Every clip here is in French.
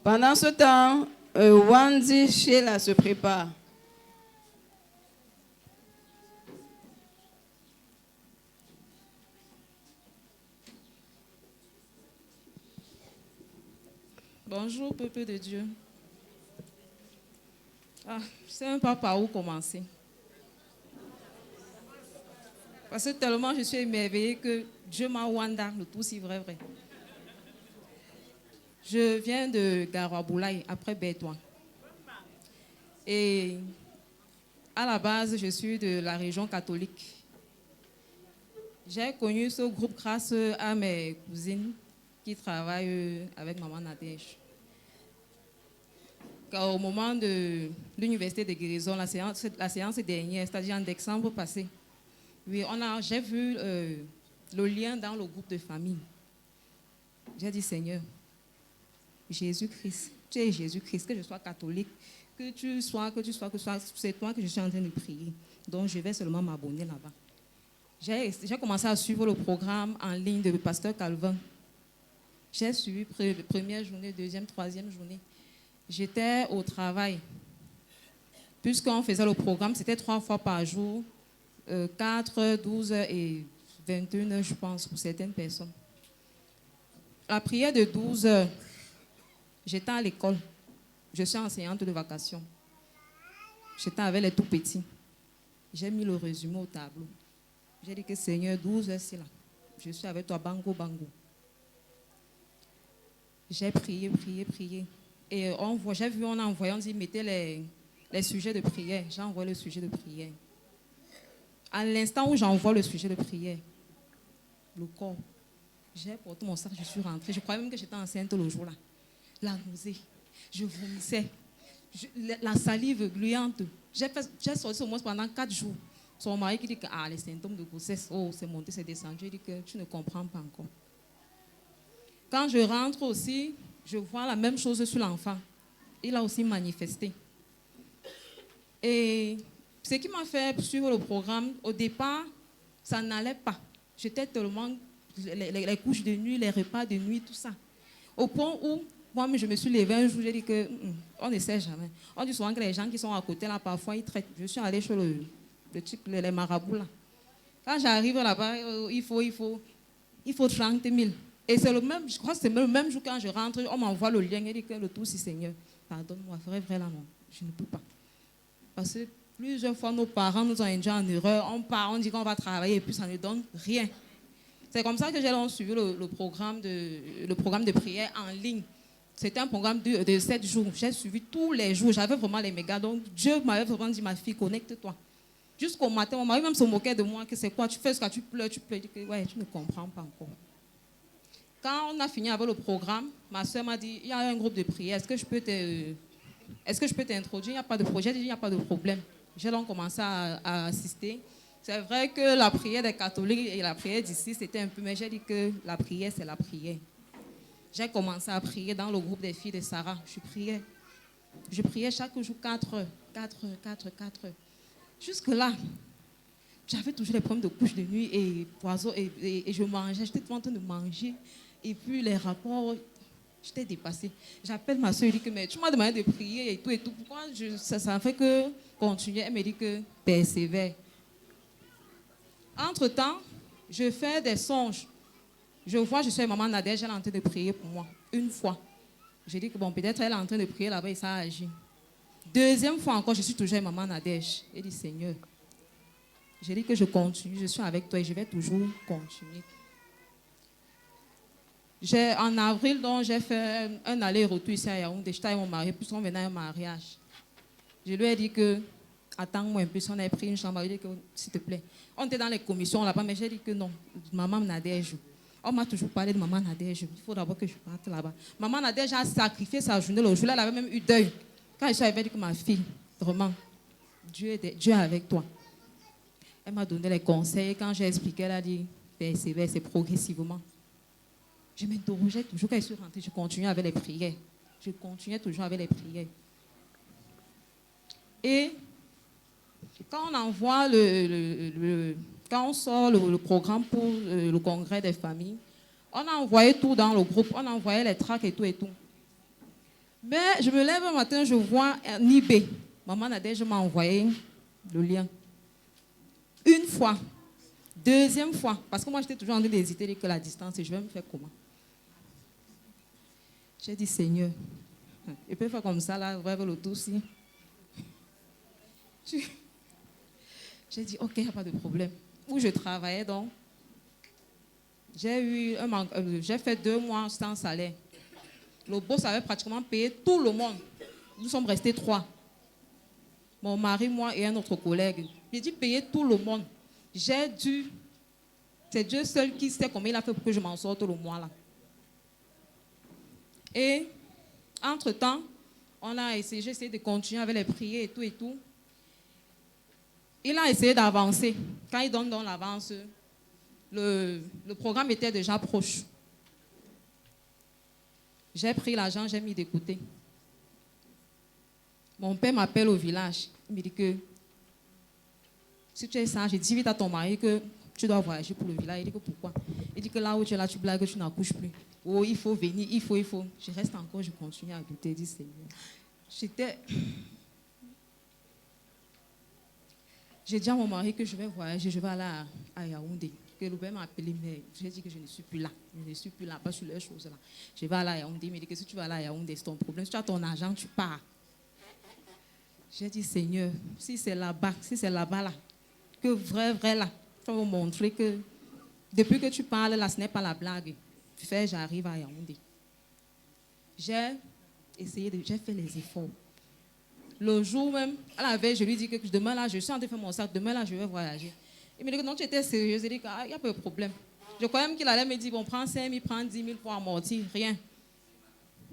Pendant ce temps, Wandy Sheila se prépare. Bonjour, peuple de Dieu. Je ne sais même pas par où commencer. Parce que tellement je suis émerveillée que Dieu m'a Wanda, le tout si vrai. Je viens de Garoua-Boulaye, après Bétoin. Et à la base, je suis de la région catholique. J'ai connu ce groupe grâce à mes cousines qui travaillent avec Maman Nadège. Au moment de l'université de guérison, la séance dernière, c'est-à-dire en décembre passé, oui, j'ai vu le lien dans le groupe de famille. J'ai dit, Seigneur, Jésus-Christ, tu es Jésus-Christ, que je sois catholique, que c'est toi que je suis en train de prier. Donc, je vais seulement m'abonner là-bas. J'ai commencé à suivre le programme en ligne de Pasteur Calvin. J'ai suivi première journée, deuxième, troisième journée. J'étais au travail. Puisqu'on faisait le programme, c'était 3 fois par jour, 4, 12 et 21 heures, je pense, pour certaines personnes. La prière de 12 heures, j'étais à l'école. Je suis enseignante de vacation. J'étais avec les tout petits. J'ai mis le résumé au tableau. J'ai dit que Seigneur, 12 heures, c'est là. Je suis avec toi, bango, bango. J'ai prié. Et j'ai vu, on a envoyé, on dit, mettez les sujets de prière. J'ai envoyé le sujet de prière. À l'instant où j'envoie le sujet de prière, le corps, j'ai porté mon sac, je suis rentrée. Je croyais même que j'étais enceinte le jour-là. La nausée, je vomissais, la salive gluante. J'ai sorti au moins pendant 4 jours. Son mari qui dit que les symptômes de grossesse, c'est monté, c'est descendu. Il dit que tu ne comprends pas encore. Quand je rentre aussi, je vois la même chose sur l'enfant. Il a aussi manifesté. Et ce qui m'a fait suivre le programme, au départ, ça n'allait pas. J'étais tellement... Les couches de nuit, les repas de nuit, tout ça. Au point où, moi, je me suis levée un jour, j'ai dit que on ne sait jamais. On dit souvent que les gens qui sont à côté, là, parfois, ils traitent. Je suis allée chez le type, les marabouts, là. Quand j'arrive là-bas, il faut 30 000. Et c'est le même, je crois que c'est le même jour quand je rentre, on m'envoie le lien et dit que le tout, si Seigneur, pardonne-moi, vrai là, non, je ne peux pas. Parce que plusieurs fois, nos parents nous ont induit en erreur, on part, on dit qu'on va travailler et puis ça ne donne rien. C'est comme ça que j'ai suivi le programme de prière en ligne. C'était un programme de 7 jours. J'ai suivi tous les jours, j'avais vraiment les mégas. Donc Dieu m'avait vraiment dit, ma fille, connecte-toi. Jusqu'au matin, mon mari même se moquait de moi, que c'est quoi, tu fais ce que tu pleures. Je dis que ouais, tu ne comprends pas encore. Quand on a fini avec le programme, ma soeur m'a dit, il y a un groupe de prière, est-ce que je peux t'introduire? Il n'y a pas de projet, j'ai dit, il n'y a pas de problème. J'ai donc commencé à assister. C'est vrai que la prière des catholiques et la prière d'ici, c'était un peu, mais j'ai dit que la prière, c'est la prière. J'ai commencé à prier dans le groupe des filles de Sarah. Je priais chaque jour 4 heures. Jusque-là, j'avais toujours des problèmes de couche de nuit et poison et je mangeais, j'étais en train de manger. Et puis les rapports, j'étais dépassée. J'appelle ma soeur, je dis que mais tu m'as demandé de prier et tout. Pourquoi ça fait que continuer? Elle me dit que persévère. Entre-temps, je fais des songes. Je vois, je suis maman Nadège, elle est en train de prier pour moi. Une fois. J'ai dit que bon, peut-être elle est en train de prier là-bas et ça a agi. Deuxième fois encore, je suis toujours maman Nadège. Elle dit, Seigneur, j'ai dit que je continue, je suis avec toi et je vais toujours continuer. En avril, donc, j'ai fait un aller-retour ici à Yaoundé. J'étais avec mon mari, puis on venait à un mariage. Je lui ai dit que, attends-moi un peu, si on avait pris une chambre, il dit que, s'il te plaît. On était dans les commissions là-bas, mais j'ai dit que non, maman Nadège. On m'a toujours parlé de maman Nadège. Il faut d'abord que je parte là-bas. Maman Nadège a sacrifié sa journée le jour-là, elle avait même eu deuil. Quand je suis arrivée, elle a dit que ma fille, vraiment, Dieu est avec toi. Elle m'a donné les conseils. Quand j'ai expliqué, elle a dit, c'est progressivement. Je m'interrogeais toujours quand je suis rentrée, je continuais avec les prières. Je continuais toujours avec les prières. Et quand on envoie quand on sort le programme pour le congrès des familles, on a envoyé tout dans le groupe, on a envoyé les tracts et tout. Mais je me lève un matin, je vois un eBay. Maman Nadège m'a envoyé le lien. Une fois. Deuxième fois. Parce que moi, j'étais toujours en train d'hésiter que la distance, et je vais me faire comment? J'ai dit, Seigneur, il peut faire comme ça, là, rêve le tout aussi. J'ai dit, ok, il n'y a pas de problème. Où je travaillais donc, j'ai fait 2 mois sans salaire. Le boss avait pratiquement payé tout le monde. Nous sommes restés 3. Mon mari, moi et un autre collègue. J'ai dit payer tout le monde. C'est Dieu seul qui sait combien il a fait pour que je m'en sorte le mois là. Et entre-temps, j'ai essayé de continuer avec les prières et tout et tout. Il a essayé d'avancer. Quand il donne dans l'avance, le programme était déjà proche. J'ai pris l'argent, j'ai mis de côté. Mon père m'appelle au village. Il me dit que si tu es sage, dis vite à ton mari que tu dois voyager pour le village. Il dit que pourquoi? Il dit que là où tu es là, tu blagues, tu n'accouches plus. Oh, il faut venir, il faut. Je reste encore, je continue à douter, dit Seigneur. J'ai dit à mon mari que je vais voyager, je vais aller à Yaoundé. Que le père m'a appelé, mais j'ai dit que je ne suis plus là. Je ne suis plus là, pas sur les choses là. Je vais aller à Yaoundé. Il me dit que si tu vas aller à Yaoundé, c'est ton problème. Si tu as ton argent, tu pars. J'ai dit, Seigneur, si c'est là-bas, là, que vrai là, tu vas me montrer que depuis que tu parles là, ce n'est pas la blague. J'arrive à Yaoundé. J'ai fait les efforts. Le jour même, à la veille, je lui dis que demain là, je suis en train de faire mon sac, demain là, je vais voyager. Il me dit que non, tu étais sérieuse. Il dit qu'il n'y a pas de problème. Je croyais même qu'il allait me dire, bon, prends 5 000, prends 10 000 pour amortir, rien.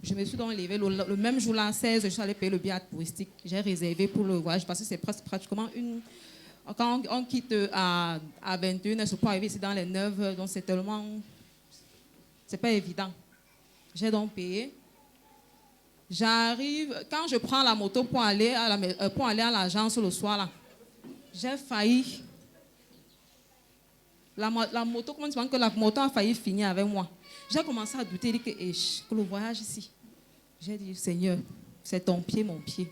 Je me suis donc levée. Le même jour là, 16, je suis allée payer le billet touristique. J'ai réservé pour le voyage parce que c'est pratiquement une. Quand on quitte à 21h, je peux arriver ici dans les 9h, donc c'est tellement. C'est pas évident. J'ai donc payé. J'arrive, quand je prends la moto pour aller à l'agence le soir là, j'ai failli. La moto, comment tu penses que la moto a failli finir avec moi? J'ai commencé à douter, que le voyage ici. J'ai dit, Seigneur, c'est ton pied, mon pied.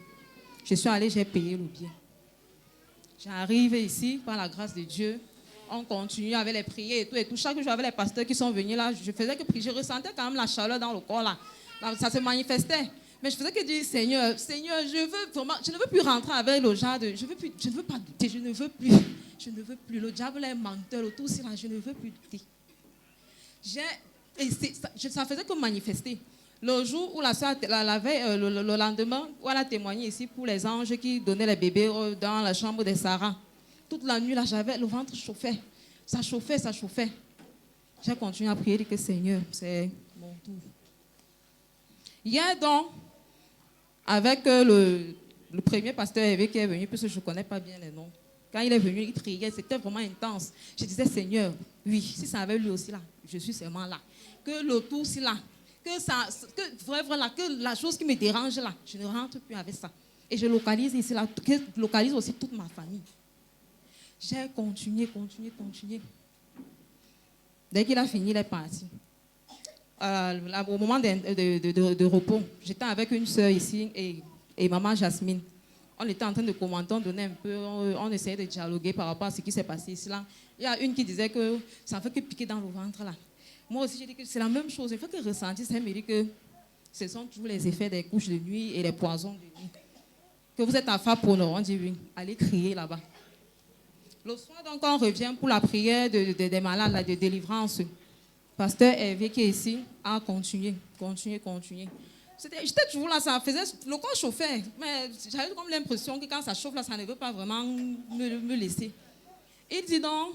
Je suis allée, j'ai payé le billet. J'arrive ici, par la grâce de Dieu. On continue avec les prières et tout. Chaque jour, avec les pasteurs qui sont venus là, je faisais que prier. Je ressentais quand même la chaleur dans le corps là. Ça se manifestait. Mais je faisais que dire, Seigneur, je ne veux plus rentrer avec le genre de, je ne veux pas douter, je ne veux plus. Le diable est menteur, tout ça, je ne veux plus douter. Ça faisait que manifester. Le jour où la veille, le lendemain, où elle a témoigné ici pour les anges qui donnaient les bébés dans la chambre des Sarah. Toute la nuit, là, j'avais le ventre chauffait. Ça chauffait. J'ai continué à prier, dire que Seigneur, c'est mon tour. Hier donc, avec le premier pasteur Hervé qui est venu, puisque je ne connais pas bien les noms. Quand il est venu, il priait, c'était vraiment intense. Je disais, Seigneur, oui, si ça avait lui aussi là, je suis seulement là. Que le tout aussi là, que la chose qui me dérange là, je ne rentre plus avec ça. Et je localise ici là, je localise aussi toute ma famille. J'ai continué. Dès qu'il a fini, il est parti. Au moment de repos, j'étais avec une soeur ici et maman Jasmine. On était en train de commenter, on donnait un peu, on essayait de dialoguer par rapport à ce qui s'est passé ici là. Il y a une qui disait que ça ne fait que piquer dans le ventre là. Moi aussi, j'ai dit que c'est la même chose. Il faut que ressentir, ça me dit que ce sont toujours les effets des couches de nuit et les poisons de nuit. Que vous êtes à Fapono, on dit oui, allez crier là-bas. Le soir, donc, on revient pour la prière des malades, là, de délivrance. Pasteur Hervé qui est ici a continué. J'étais toujours là, ça faisait, le corps chauffait, mais j'avais comme l'impression que quand ça chauffe là, ça ne veut pas vraiment me laisser. Il dit donc,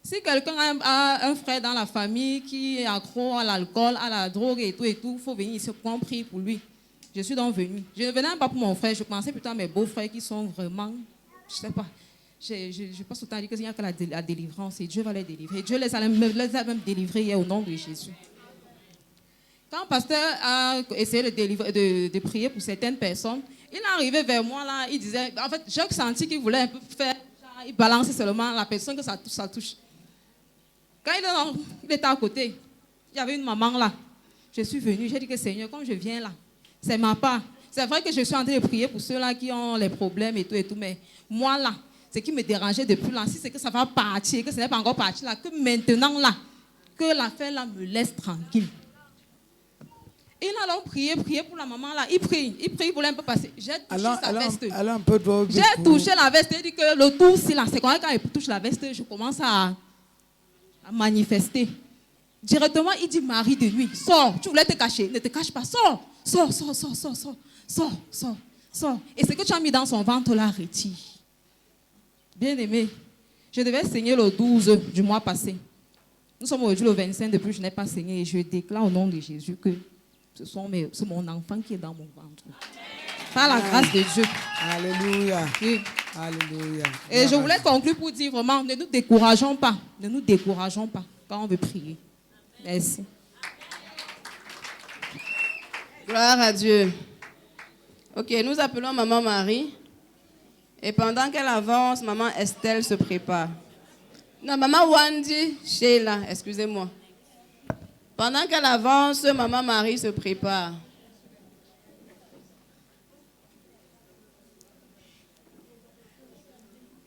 si quelqu'un a un frère dans la famille qui est accro à l'alcool, à la drogue et tout, il faut venir ici pour qu'on prie pour lui. Je suis donc venue. Je ne venais pas pour mon frère, je pensais plutôt à mes beaux-frères qui sont vraiment, je ne sais pas. Je pense autant à dire qu'il n'y a que la délivrance et Dieu va les délivrer. Et Dieu les a même délivrés hier au nom de Jésus. Quand le pasteur a essayé de prier pour certaines personnes, il est arrivé vers moi là, il disait, en fait, j'ai senti qu'il voulait un peu faire, il balançait seulement la personne que ça touche. Quand il était à côté, il y avait une maman là. Je suis venue, j'ai dit que Seigneur, comme je viens là, C'est ma part. C'est vrai que je suis en train de prier pour ceux-là qui ont les problèmes et tout, mais moi là, ce qui me dérangeait depuis là, si c'est que ça va partir, que ce n'est pas encore parti là, que maintenant là, que l'affaire là me laisse tranquille. Il a alors prié pour la maman là. Il prie pour un peu passer. J'ai touché sa veste. J'ai touché la veste. Il dit que le tout, c'est là. C'est quand il touche la veste, je commence à manifester. Directement, il dit Marie de nuit, sors. Tu voulais te cacher, ne te cache pas. Sors. Et ce que tu as mis dans son ventre là, retire. Bien aimé, je devais saigner le 12 du mois passé. Nous sommes aujourd'hui le 25, depuis je n'ai pas saigné et je déclare au nom de Jésus que c'est mon enfant qui est dans mon ventre. Par la grâce de Dieu. Alléluia. Oui. Alléluia. Et je voulais conclure pour dire vraiment, ne nous décourageons pas. Ne nous décourageons pas quand on veut prier. Merci. Gloire à Dieu. Ok, nous appelons Maman Marie. Et pendant qu'elle avance, Maman Estelle se prépare. Non, Maman Wendy, Sheila, excusez-moi. Pendant qu'elle avance, Maman Marie se prépare.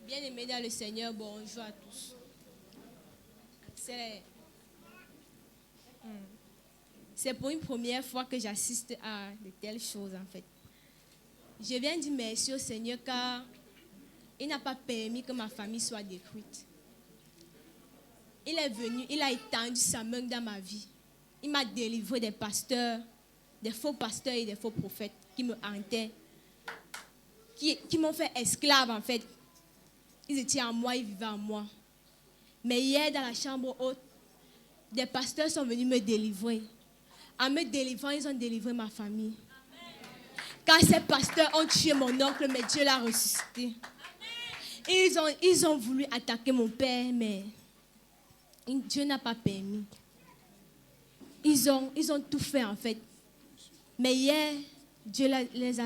Bien-aimés dans le Seigneur, bonjour à tous. C'est pour une première fois que j'assiste à de telles choses en fait. Je viens dire merci au Seigneur car il n'a pas permis que ma famille soit détruite. Il est venu, il a étendu sa main dans ma vie. Il m'a délivré des pasteurs, des faux pasteurs et des faux prophètes qui me hantaient, qui m'ont fait esclave en fait. Ils étaient en moi, ils vivaient en moi. Mais hier, dans la chambre haute, des pasteurs sont venus me délivrer. En me délivrant, ils ont délivré ma famille. Quand ces pasteurs ont tué mon oncle, mais Dieu l'a ressuscité. Ils ont voulu attaquer mon père, mais Dieu n'a pas permis. Ils ont tout fait en fait. Mais hier, Dieu les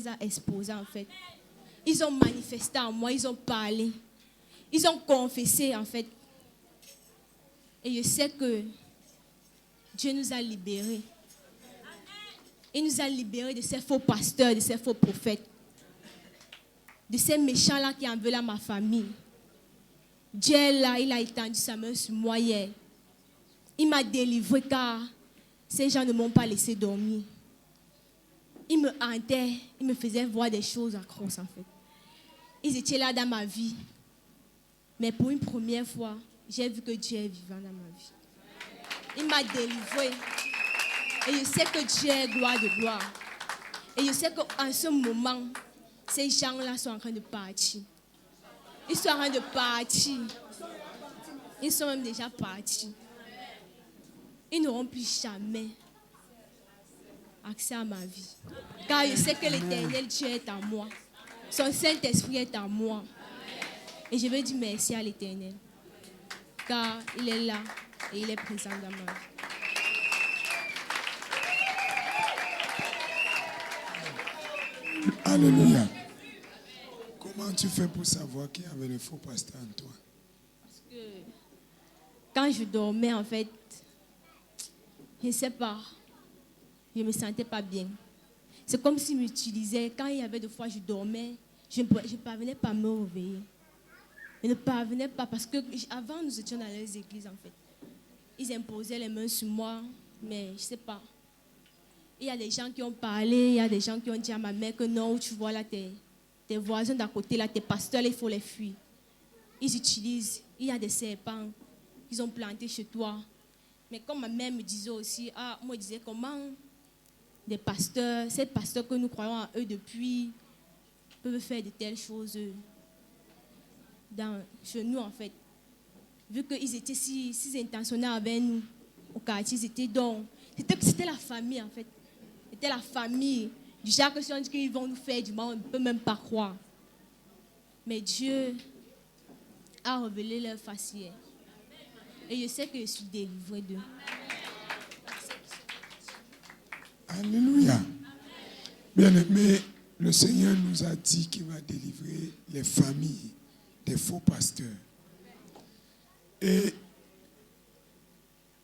a exposés en fait. Ils ont manifesté en moi, ils ont parlé. Ils ont confessé en fait. Et je sais que Dieu nous a libérés. Il nous a libérés de ces faux pasteurs, de ces faux prophètes. De ces méchants-là qui en veulent à ma famille. Dieu est là, il a étendu sa main sur moi hier. Il m'a délivré car ces gens ne m'ont pas laissé dormir. Ils me hantaient, ils me faisaient voir des choses atroces en fait. Ils étaient là dans ma vie. Mais pour une première fois, j'ai vu que Dieu est vivant dans ma vie. Il m'a délivré. Et je sais que Dieu est gloire de gloire. Et je sais qu'en ce moment, ces gens-là sont en train de partir. Ils sont en train de partir. Ils sont même déjà partis. Ils n'auront plus jamais accès à ma vie. Car je sais que l'Éternel Dieu est en moi. Son Saint-Esprit est en moi. Et je veux dire merci à l'Éternel. Car il est là et il est présent dans ma vie. Alléluia. Comment tu fais pour savoir qu'il y avait le faux pasteur en toi? Parce que quand je dormais, en fait, je ne sais pas, je ne me sentais pas bien. C'est comme s'ils m'utilisaient. Quand il y avait des fois, je dormais, je ne parvenais pas à me réveiller. Je ne parvenais pas parce que avant nous étions dans les églises, en fait. Ils imposaient les mains sur moi, mais je ne sais pas. Il y a des gens qui ont parlé, il y a des gens qui ont dit à ma mère que non, tu vois là, tes voisins d'à côté, là, tes pasteurs, là, il faut les fuir. Ils utilisent, il y a des serpents qu'ils ont plantés chez toi. Mais comme ma mère me disait aussi, moi je disais comment des pasteurs, ces pasteurs que nous croyons en eux depuis, peuvent faire de telles choses chez nous en fait. Vu qu'ils étaient si intentionnels avec nous, au quartier, c'était la famille en fait. C'était la famille. Du genre que si on dit qu'ils vont nous faire du mal, on ne peut même pas croire. Mais Dieu a révélé leur face hier. Et je sais que je suis délivrée d'eux. Alléluia. Bien-aimé, le Seigneur nous a dit qu'il va délivrer les familles des faux pasteurs. Et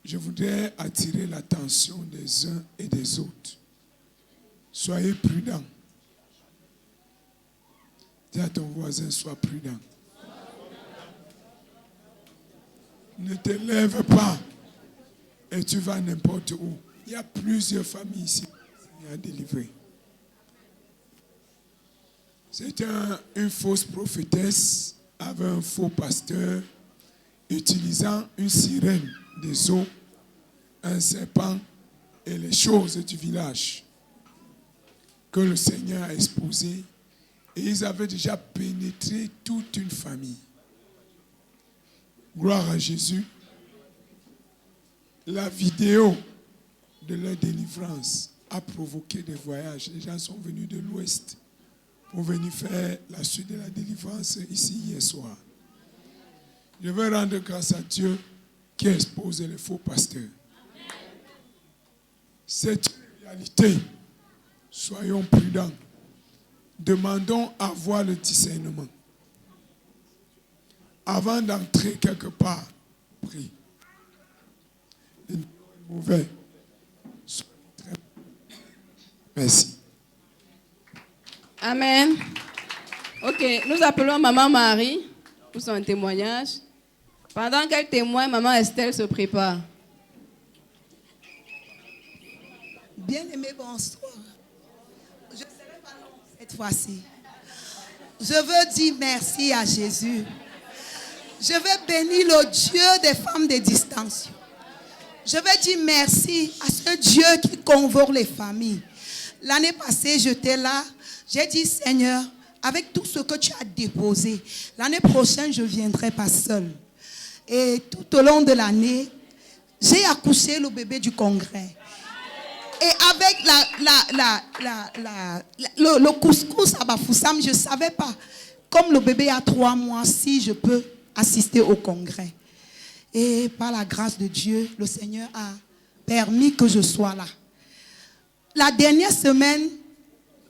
je voudrais attirer l'attention des uns et des autres. Soyez prudents. Dis à ton voisin, sois prudent. Ne te lève pas et tu vas n'importe où. Il y a plusieurs familles ici qui sont délivrées. C'était une fausse prophétesse avec un faux pasteur utilisant une sirène des eaux, un serpent et les choses du village que le Seigneur a exposées. Et ils avaient déjà pénétré toute une famille. Gloire à Jésus. La vidéo de leur délivrance a provoqué des voyages. Les gens sont venus de l'Ouest pour venir faire la suite de la délivrance ici hier soir. Je veux rendre grâce à Dieu qui expose les faux pasteurs. C'est une réalité. Soyons prudents. Demandons à avoir le discernement. Avant d'entrer quelque part, prie. Le mauvais. Merci. Amen. Ok, nous appelons Maman Marie pour son témoignage. Pendant qu'elle témoigne, Maman Estelle se prépare. Bien-aimé, bonsoir. Je ne serai pas long cette fois-ci. Je veux dire merci à Jésus. Je veux bénir le Dieu des femmes de distinction. Je veux dire merci à ce Dieu qui convoque les familles. L'année passée, j'étais là. J'ai dit, Seigneur, avec tout ce que tu as déposé, l'année prochaine, je ne viendrai pas seule. Et tout au long de l'année, j'ai accouché le bébé du congrès. Et avec le couscous à Bafoussam, je ne savais pas, comme le bébé a 3 mois, si je peux assister au congrès. Et par la grâce de Dieu, le Seigneur a permis que je sois là. La dernière semaine,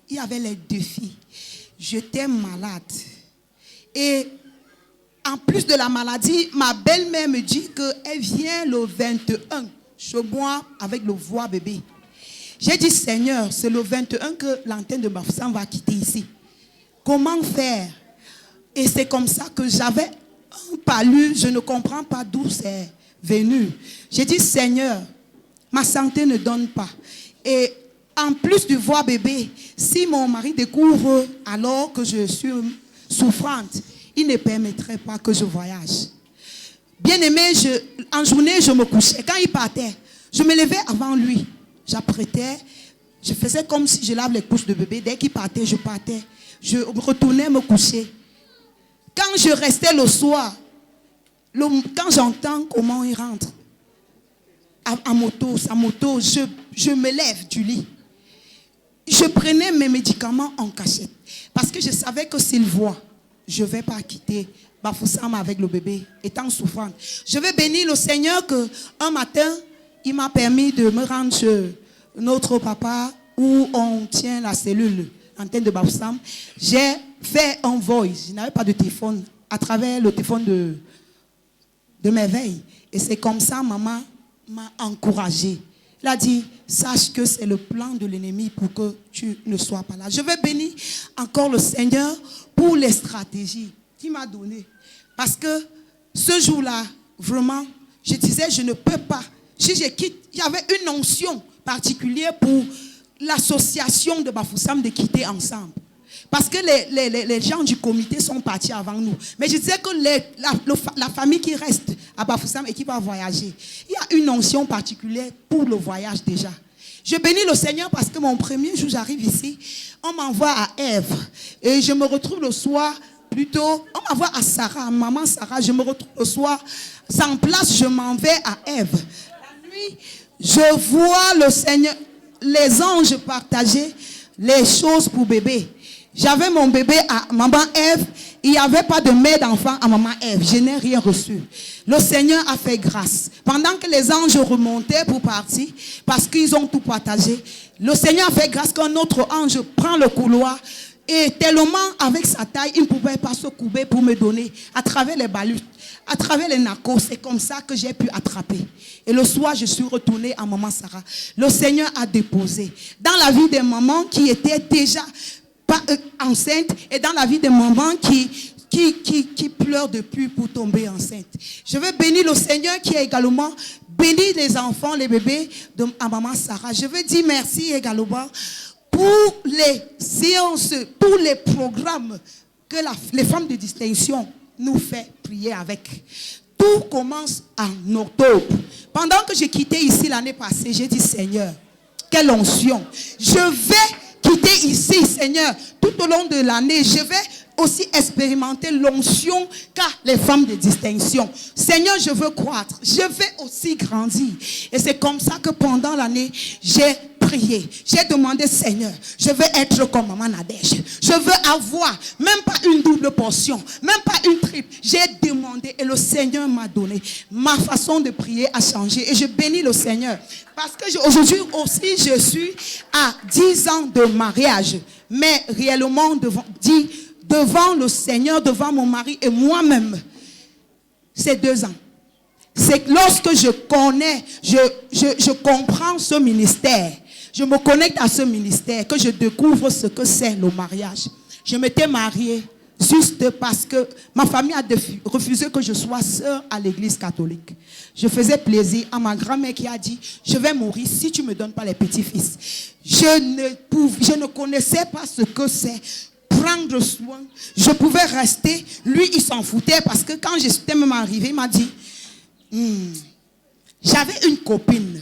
il y avait les défis. J'étais malade. Et en plus de la maladie, ma belle-mère me dit qu'elle vient le 21 chez moi avec le voix bébé. J'ai dit, Seigneur, c'est le 21 que l'antenne de Bafoussam va quitter ici. Comment faire? Et c'est comme ça que j'avais un palu, je ne comprends pas d'où c'est venu. J'ai dit, Seigneur, ma santé ne donne pas. Et en plus du voix bébé, si mon mari découvre alors que je suis souffrante, il ne permettrait pas que je voyage. Bien aimé, en journée, je me couchais. Quand il partait, je me levais avant lui. J'apprêtais, je faisais comme si je lave les couches de bébé. Dès qu'il partait, je partais. Je retournais me coucher. Quand je restais le soir, quand j'entends comment il rentre, sa moto, je me lève du lit. Je prenais mes médicaments en cachette. Parce que je savais que s'il voit, je ne vais pas quitter Bafoussam avec le bébé, étant souffrante. Je vais bénir le Seigneur qu'un matin, il m'a permis de me rendre chez notre papa où on tient la cellule, l'antenne de Bafoussam. J'ai fait un voice. Je n'avais pas de téléphone à travers le téléphone de mes veilles. Et c'est comme ça, maman m'a encouragée. Elle a dit, sache que c'est le plan de l'ennemi pour que tu ne sois pas là. Je vais bénir encore le Seigneur pour les stratégies qu'il m'a données. Parce que ce jour-là, vraiment, je disais, je ne peux pas. Si je quitte, il y avait une onction particulière pour l'association de Bafoussam de quitter ensemble. Parce que les gens du comité sont partis avant nous. Mais je disais que la famille qui reste à Bafoussam et qui va voyager, il y a une onction particulière pour le voyage déjà. Je bénis le Seigneur parce que mon premier jour, j'arrive ici, on m'envoie à Ève. Et je me retrouve le soir, plutôt, on m'envoie à Sarah, maman Sarah, je me retrouve le soir, sans place, je m'en vais à Ève. La nuit, je vois le Seigneur, les anges partager les choses pour bébé. J'avais mon bébé à maman Ève. Il n'y avait pas de mère d'enfant à maman Ève. Je n'ai rien reçu. Le Seigneur a fait grâce. Pendant que les anges remontaient pour partir, parce qu'ils ont tout partagé, le Seigneur a fait grâce qu'un autre ange prend le couloir Et tellement avec sa taille, il ne pouvait pas se courber pour me donner à travers les balutes, à travers les nacos. C'est comme ça que j'ai pu attraper. Et le soir, je suis retournée à Maman Sarah. Le Seigneur a déposé dans la vie des mamans qui étaient déjà pas enceintes et dans la vie des mamans qui pleurent depuis pour tomber enceinte. Je veux bénir le Seigneur qui a également béni les enfants, les bébés de Maman Sarah. Je veux dire merci également pour les séances, tous les programmes que les femmes de distinction nous font prier avec. Tout commence en octobre. Pendant que j'ai quitté ici l'année passée, j'ai dit Seigneur, quelle onction. Je vais quitter ici, Seigneur, tout au long de l'année. Je vais aussi expérimenter l'onction qu'a les femmes de distinction. Seigneur, je veux croître. Je vais aussi grandir. Et c'est comme ça que pendant l'année, j'ai prié. J'ai demandé, Seigneur, je veux être comme Maman Nadège. Je veux avoir même pas une double portion, même pas une triple. J'ai demandé et le Seigneur m'a donné. Ma façon de prier a changé. Et je bénis le Seigneur. Parce que aujourd'hui aussi, je suis à 10 ans de mariage. Mais réellement, devant le Seigneur, devant mon mari et moi-même, c'est 2 ans. C'est que lorsque je connais, je comprends ce ministère, je me connecte à ce ministère, que je découvre ce que c'est le mariage. Je m'étais mariée juste parce que ma famille a refusé que je sois sœur à l'église catholique. Je faisais plaisir à ma grand-mère qui a dit, je vais mourir si tu ne me donnes pas les petits-fils. Je ne connaissais pas ce que c'est. Prendre soin, je pouvais rester. Lui, il s'en foutait parce que quand j'étais même arrivé, il m'a dit, j'avais une copine.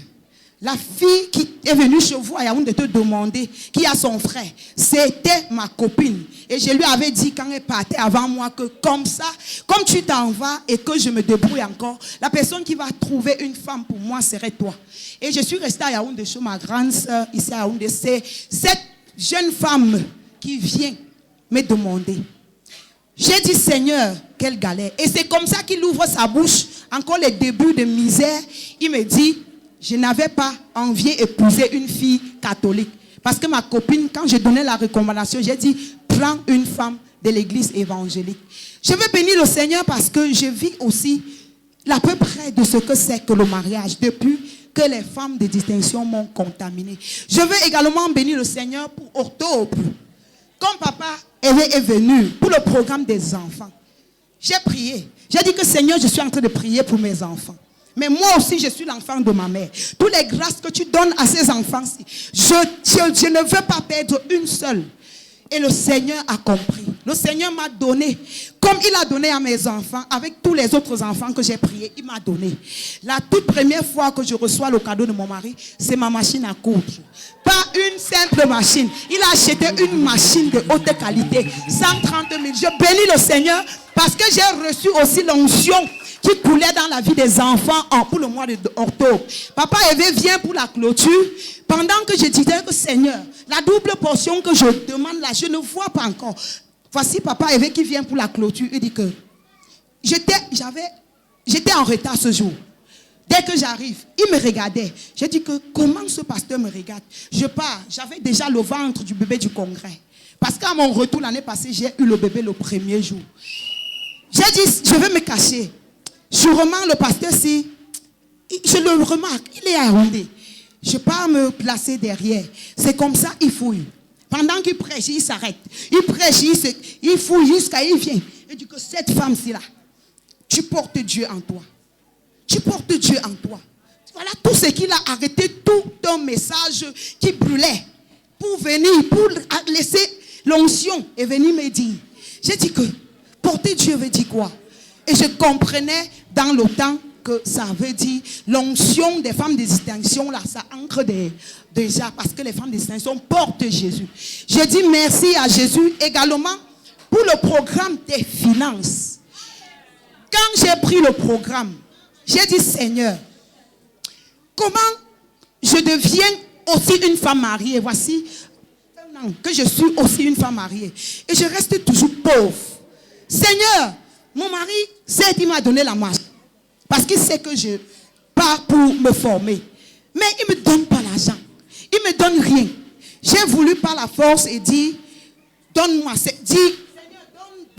La fille qui est venue chez vous à Yaoundé te demander qui a son frère, c'était ma copine. Et je lui avais dit quand elle partait avant moi que comme ça, comme tu t'en vas et que je me débrouille encore, la personne qui va trouver une femme pour moi serait toi. Et je suis restée à Yaoundé chez ma grande soeur ici à Yaoundé. C'est cette jeune femme qui vient me demander. J'ai dit, Seigneur, quelle galère. Et c'est comme ça qu'il ouvre sa bouche. Encore les débuts de misère. Il me dit, je n'avais pas envie d'épouser une fille catholique. Parce que ma copine, quand je donnais la recommandation, j'ai dit, prends une femme de l'église évangélique. Je veux bénir le Seigneur parce que je vis aussi à peu près de ce que c'est que le mariage. Depuis que les femmes de distinction m'ont contaminé. Je veux également bénir le Seigneur pour octobre. Quand papa est venu pour le programme des enfants, j'ai prié. J'ai dit que Seigneur, je suis en train de prier pour mes enfants. Mais moi aussi, je suis l'enfant de ma mère. Toutes les grâces que tu donnes à ces enfants-ci, je ne veux pas perdre une seule. Et le Seigneur a compris. Le Seigneur m'a donné, comme il a donné à mes enfants, avec tous les autres enfants que j'ai priés, il m'a donné. La toute première fois que je reçois le cadeau de mon mari, c'est ma machine à coudre. Pas une simple machine. Il a acheté une machine de haute qualité, 130 000. Je bénis le Seigneur parce que j'ai reçu aussi l'onction qui coulait dans la vie des enfants pour le mois d'octobre. Papa Hervé vient pour la clôture. Pendant que je disais que Seigneur, la double portion que je demande là, je ne vois pas encore. Voici Papa Hervé qui vient pour la clôture. Il dit que j'étais en retard ce jour. Dès que j'arrive, il me regardait. J'ai dit que comment ce pasteur me regarde? Je pars. J'avais déjà le ventre du bébé du congrès. Parce qu'à mon retour l'année passée, j'ai eu le bébé le premier jour. J'ai dit, je vais me cacher. Sûrement, le pasteur, je le remarque, il est arrondi. Je ne peux pas me placer derrière. C'est comme ça, il fouille. Pendant qu'il prêche, il s'arrête. Il prêche, il fouille jusqu'à il vient. Il dit que cette femme-ci là, tu portes Dieu en toi. Tu portes Dieu en toi. Voilà tout ce qu'il a arrêté, tout un message qui brûlait pour venir, pour laisser l'onction et venir me dire. J'ai dit que porter Dieu veut dire quoi? Et je comprenais dans le temps que ça veut dire l'onction des femmes de distinction, là, ça ancre déjà parce que les femmes de distinction portent Jésus. Je dis merci à Jésus également pour le programme des finances. Quand j'ai pris le programme, j'ai dit Seigneur, comment je deviens aussi une femme mariée? Voici un an que je suis aussi une femme mariée. Et je reste toujours pauvre. Seigneur, mon mari, certes, il m'a donné la marche. Parce qu'il sait que je pars pour me former. Mais il ne me donne pas l'argent. Il ne me donne rien. J'ai voulu par la force et dire, donne-moi. Dis, Seigneur,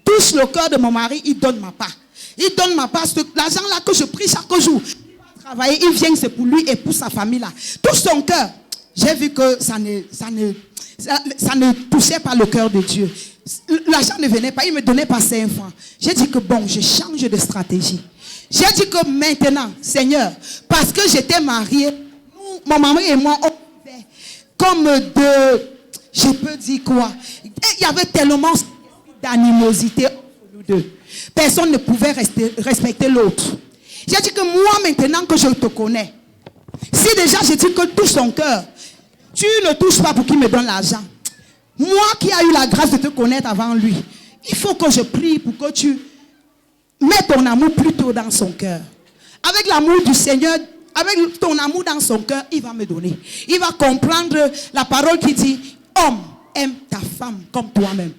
touche le cœur de mon mari, il donne ma part. Il donne ma part. L'argent là que je prie chaque jour, il va travailler, il vient, c'est pour lui et pour sa famille là. Touche son cœur. J'ai vu que ça ne touchait pas le cœur de Dieu. L'argent ne venait pas, il ne me donnait pas 5 francs. J'ai dit que bon, je change de stratégie. J'ai dit que maintenant, Seigneur, parce que j'étais mariée, mon mari et moi, on vivait comme je peux dire quoi? Il y avait tellement d'animosité entre nous deux. Personne ne pouvait respecter l'autre. J'ai dit que moi, maintenant que je te connais, si déjà je dis que touche son cœur, tu ne touches pas pour qu'il me donne l'argent. Moi qui ai eu la grâce de te connaître avant lui, il faut que je prie pour que tu mettes ton amour plutôt dans son cœur. Avec l'amour du Seigneur, avec ton amour dans son cœur, il va me donner. Il va comprendre la parole qui dit, homme, aime ta femme comme toi-même.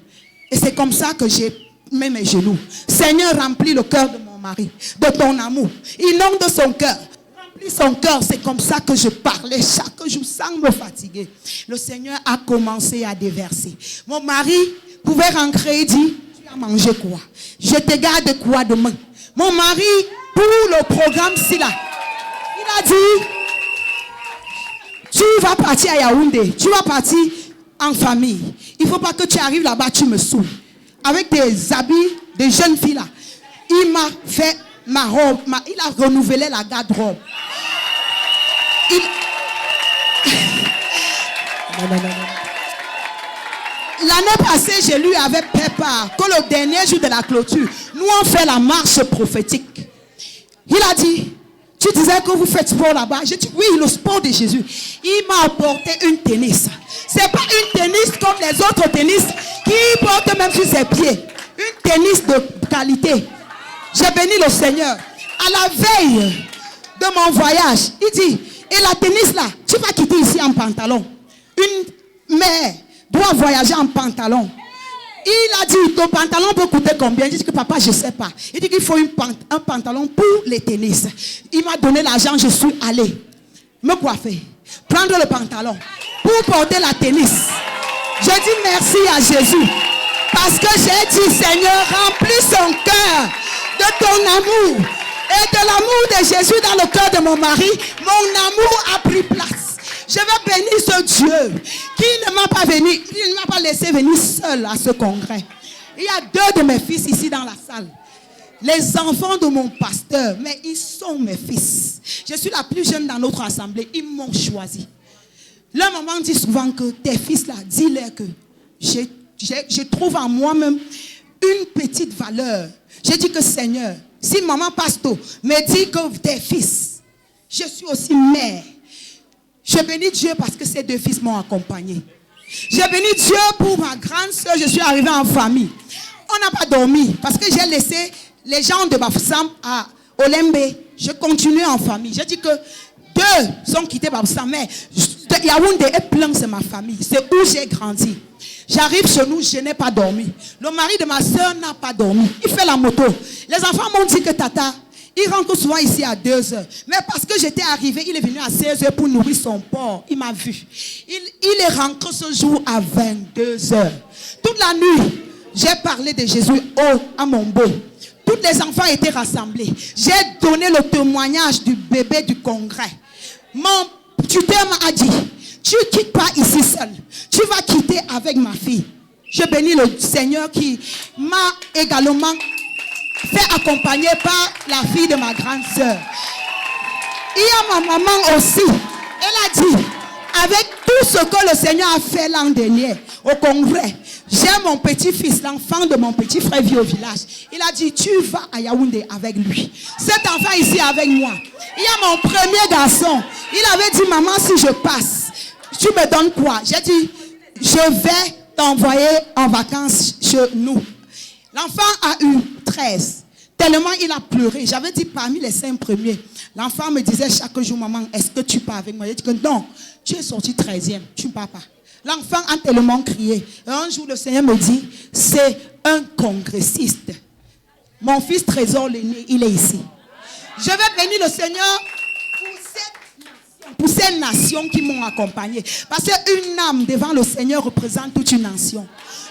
Et c'est comme ça que j'ai mis mes genoux. Seigneur, remplis le cœur de mon mari, de ton amour. Inonde son cœur. Remplis son cœur. C'est comme ça que je parlais chaque jour sans me fatiguer. Le Seigneur a commencé à déverser. Mon mari pouvait rentrer et dire, tu as mangé quoi? Je te garde quoi demain? Mon mari, pour le programme SILA, il a dit, tu vas partir à Yaoundé, tu vas partir en famille. Il ne faut pas que tu arrives là-bas, tu me saoules. Avec des habits de jeunes filles là. Il m'a fait ma robe, il a renouvelé la garde-robe. L'année passée, je lui avais préparé que le dernier jour de la clôture, nous on fait la marche prophétique. Il a dit, tu disais que vous faites sport là-bas. J'ai dit, oui, le sport de Jésus. Il m'a apporté une tennis. Ce n'est pas une tennis comme les autres tennis qui portent même sur ses pieds. Une tennis de qualité. J'ai béni le Seigneur. À la veille de mon voyage, il dit, et la tennis là, tu vas quitter ici en pantalon. Une mère doit voyager en pantalon. Il a dit, ton pantalon peut coûter combien? Il dit que papa, je ne sais pas. Il dit qu'il faut un pantalon pour les tennis. Il m'a donné l'argent, je suis allé me coiffer, prendre le pantalon pour porter la tennis. Je dis merci à Jésus. Parce que j'ai dit, Seigneur, remplis son cœur de ton amour. Et de l'amour de Jésus dans le cœur de mon mari, mon amour a pris place. Je vais bénir ce Dieu qui ne m'a pas venu, il ne m'a pas laissé venir seul à ce congrès. Il y a 2 de mes fils ici dans la salle. Les enfants de mon pasteur, mais ils sont mes fils. Je suis la plus jeune dans notre assemblée, ils m'ont choisi. Leur maman dit souvent que tes fils là, dis-leur que je trouve en moi-même une petite valeur. J'ai dit que Seigneur, si maman pasteur me dit que tes fils, je suis aussi mère. Je bénis Dieu parce que ces 2 fils m'ont accompagné. Je bénis Dieu pour ma grande soeur. Je suis arrivée en famille. On n'a pas dormi parce que j'ai laissé les gens de Bafoussam à Olembe. Je continue en famille. J'ai dit que 2 sont quittés Bafoussam. Mais Yaoundé est plein, c'est ma famille. C'est où j'ai grandi. J'arrive chez nous, je n'ai pas dormi. Le mari de ma soeur n'a pas dormi. Il fait la moto. Les enfants m'ont dit que Tata, il rentre souvent ici à 2h. Mais parce que j'étais arrivé, il est venu à 16h pour nourrir son porc. Il m'a vu. Il est rentré ce jour à 22h. Toute la nuit, j'ai parlé de Jésus à mon beau. Tous les enfants étaient rassemblés. J'ai donné le témoignage du bébé du congrès. Mon tuteur m'a dit, tu ne quittes pas ici seul. Tu vas quitter avec ma fille. Je bénis le Seigneur qui m'a également fait accompagner par la fille de ma grande sœur. Il y a ma maman aussi. Elle a dit, avec tout ce que le Seigneur a fait l'an dernier au congrès, j'ai mon petit-fils, l'enfant de mon petit frère vit au village. Il a dit, tu vas à Yaoundé avec lui. Cet enfant ici avec moi. Il y a mon premier garçon. Il avait dit, maman, si je passe, tu me donnes quoi? J'ai dit, je vais t'envoyer en vacances chez nous. L'enfant a eu 13. Tellement il a pleuré. J'avais dit parmi les 5 premiers. L'enfant me disait chaque jour, maman, est-ce que tu pars avec moi? J'ai dit que non, tu es sorti 13e, tu ne pars pas. L'enfant a tellement crié. Et un jour, le Seigneur me dit, c'est un congressiste. Mon fils Trésor, l'aîné, il est ici. Je vais bénir le Seigneur pour ces nations qui m'ont accompagné. Parce qu'une âme devant le Seigneur représente toute une nation.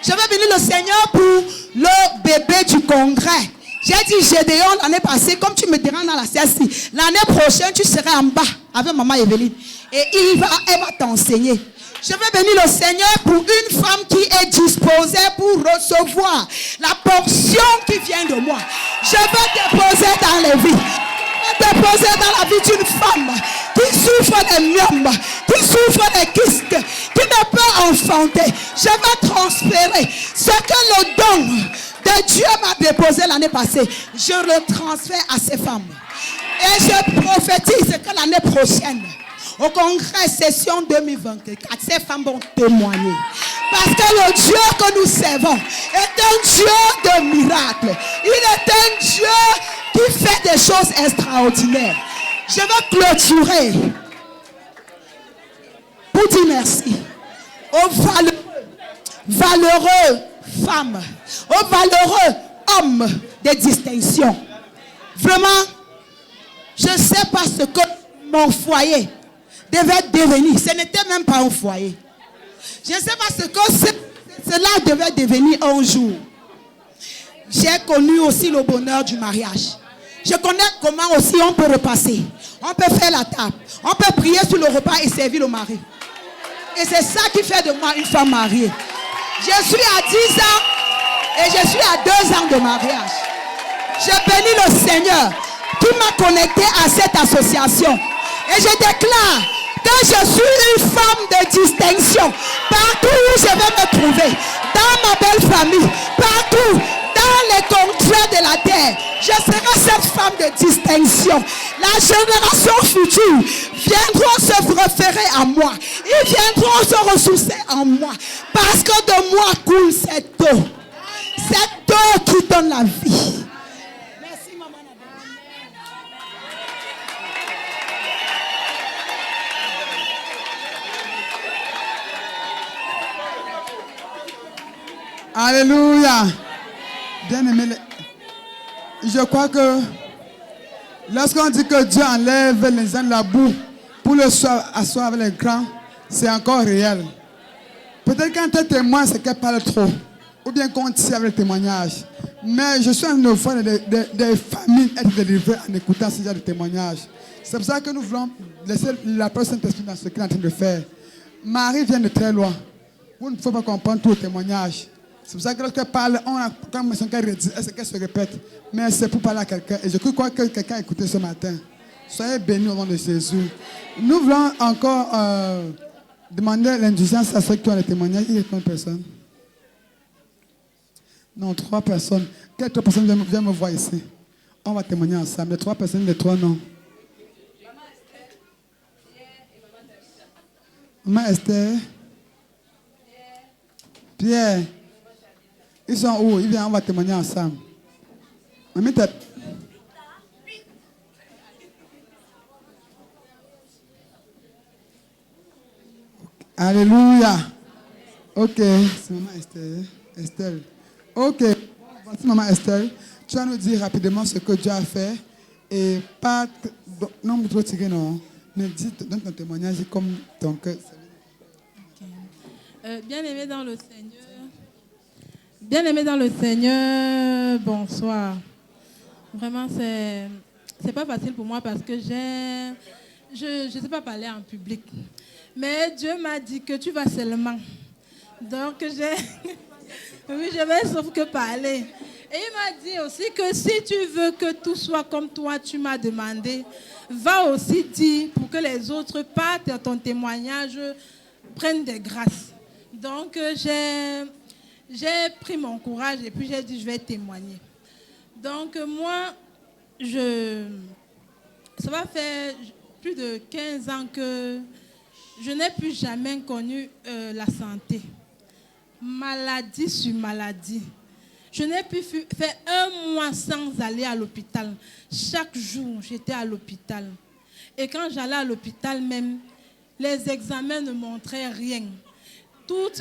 Je veux bénir le Seigneur pour le bébé du congrès. J'ai dit Gédéon l'année passée, comme tu me diras dans la CSI, l'année prochaine, tu seras en bas avec maman Evelyne. Et elle va t'enseigner. Je veux bénir le Seigneur pour une femme qui est disposée pour recevoir la portion qui vient de moi. Je veux déposer dans les vies. Je veux déposer dans la vie d'une femme qui souffre des myomes, qui souffre des kystes, qui ne peut enfanter. Je veux transférer ce que le don de Dieu m'a déposé l'année passée. Je le transfère à ces femmes. Et je prophétise que l'année prochaine, au congrès session 2024, ces femmes vont témoigner. Parce que le Dieu que nous servons est un Dieu de miracles. Il est un Dieu qui fait des choses extraordinaires. Je veux clôturer pour dire merci aux valeureux femmes, aux valeureux hommes de distinction. Vraiment, je ne sais pas ce que mon foyer devait devenir. Ce n'était même pas un foyer. Je ne sais pas ce que cela devait devenir un jour. J'ai connu aussi le bonheur du mariage. Je connais comment aussi on peut repasser. On peut faire la table. On peut prier sur le repas et servir le mari. Et c'est ça qui fait de moi une femme mariée. Je suis à 10 ans et je suis à 2 ans de mariage. Je bénis le Seigneur qui m'a connecté à cette association. Et je déclare que je suis une femme de distinction. Partout où je vais me trouver, dans ma belle famille, partout, dans les contrées de la terre, je serai cette femme de distinction. La génération future viendront se référer à moi. Ils viendront se ressourcer en moi. Parce que de moi coule cette eau. Cette eau qui donne la vie. Merci, maman. Alléluia. Bien-aimé, je crois que lorsqu'on dit que Dieu enlève les gens de la boue pour le asseoir avec les grands, c'est encore réel. Peut-être qu'un tel témoin, c'est qu'elle parle trop, ou bien qu'on tire avec le témoignage. Mais je suis une fois des familles être délivrées en écoutant ce genre de témoignage. C'est pour ça que nous voulons laisser la parole Saint-Esprit dans ce qu'il est en train de faire. Marie vient de très loin. Vous ne pouvez pas comprendre tout le témoignage. C'est pour ça que lorsqu'elle parle, on a comme son qu'elle redit, qu'elle se répète. Mais c'est pour parler à quelqu'un. Et je crois que quelqu'un a écouté ce matin. Soyez bénis au nom de Jésus. Nous voulons encore demander l'indulgence à ceux qui ont les témoignages. Il y a combien de personnes? Non, 3 personnes. Quelles 3 personnes viennent me voir ici? On va témoigner ensemble. Les 3 personnes, les 3 noms. Maman Esther, Pierre. Ils sont où? Ils viennent, on va témoigner ensemble. Mamie tête. Alléluia. Ok, c'est maman Esther. Estelle. Ok, voici maman Estelle. Tu vas nous dire rapidement ce que Dieu a fait. Et pas. Non, mais trop tiré, non. Mais dis, donne ton témoignage comme ton cœur. Bien-aimé dans le Seigneur. Bien-aimé dans le Seigneur, bonsoir. Vraiment, c'est pas facile pour moi parce que je sais pas parler en public. Mais Dieu m'a dit que tu vas seulement. Donc, oui, je vais sauf que parler. Et il m'a dit aussi que si tu veux que tout soit comme toi, tu m'as demandé, va aussi dire pour que les autres partent à ton témoignage, prennent des grâces. Donc, j'ai pris mon courage et puis j'ai dit, je vais témoigner. Donc, moi, ça va faire plus de 15 ans que je n'ai plus jamais connu la santé. Maladie sur maladie. Je n'ai plus fait 1 mois sans aller à l'hôpital. Chaque jour, j'étais à l'hôpital. Et quand j'allais à l'hôpital même, les examens ne montraient rien.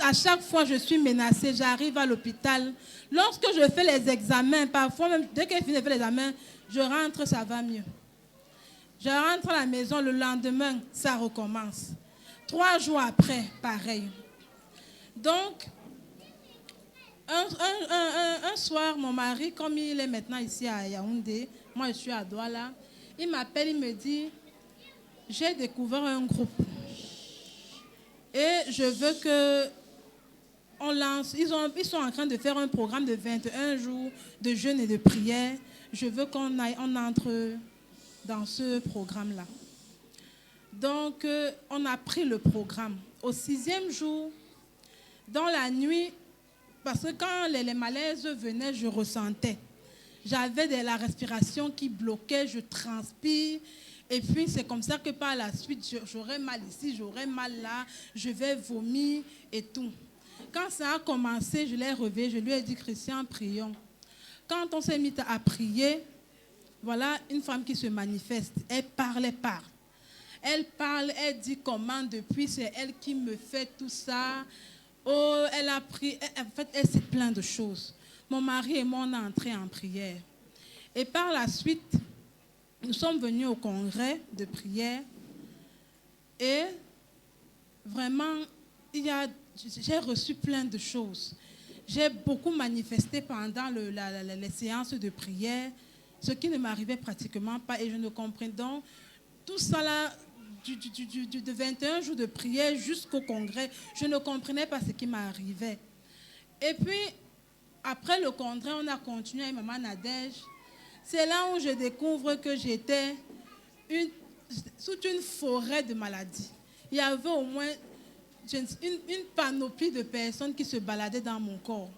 À chaque fois, je suis menacée, j'arrive à l'hôpital. Lorsque je fais les examens, parfois même, dès que je finis de faire les examens, je rentre, ça va mieux. Je rentre à la maison, le lendemain, ça recommence. 3 jours après, pareil. Donc, Un soir, mon mari, comme il est maintenant ici à Yaoundé, moi je suis à Douala, il m'appelle, il me dit, j'ai découvert un groupe et je veux que on lance, ils sont en train de faire un programme de 21 jours de jeûne et de prière. Je veux qu'on entre dans ce programme-là. Donc, on a pris le programme. Au 6e jour, dans la nuit, parce que quand les malaises venaient, je ressentais. J'avais de la respiration qui bloquait, je transpire. Et puis, c'est comme ça que par la suite, j'aurais mal ici, j'aurais mal là, je vais vomir et tout. Quand ça a commencé, je l'ai réveillé, je lui ai dit, Christian, prions. Quand on s'est mis à prier, voilà une femme qui se manifeste. Elle parle. Elle parle, elle dit comment depuis, c'est elle qui me fait tout ça. Oh, elle a pris, en fait, elle sait plein de choses. Mon mari et moi, on est entrés en prière. Et par la suite, nous sommes venus au congrès de prière. Et vraiment, j'ai reçu plein de choses. J'ai beaucoup manifesté pendant les séances de prière, ce qui ne m'arrivait pratiquement pas. Et je ne comprenais donc tout ça là, de 21 jours de prière jusqu'au congrès, je ne comprenais pas ce qui m'arrivait. Et puis, après le congrès, on a continué avec Maman Nadège. C'est là où je découvre que j'étais sous une forêt de maladies. Il y avait au moins une panoplie de personnes qui se baladaient dans mon corps,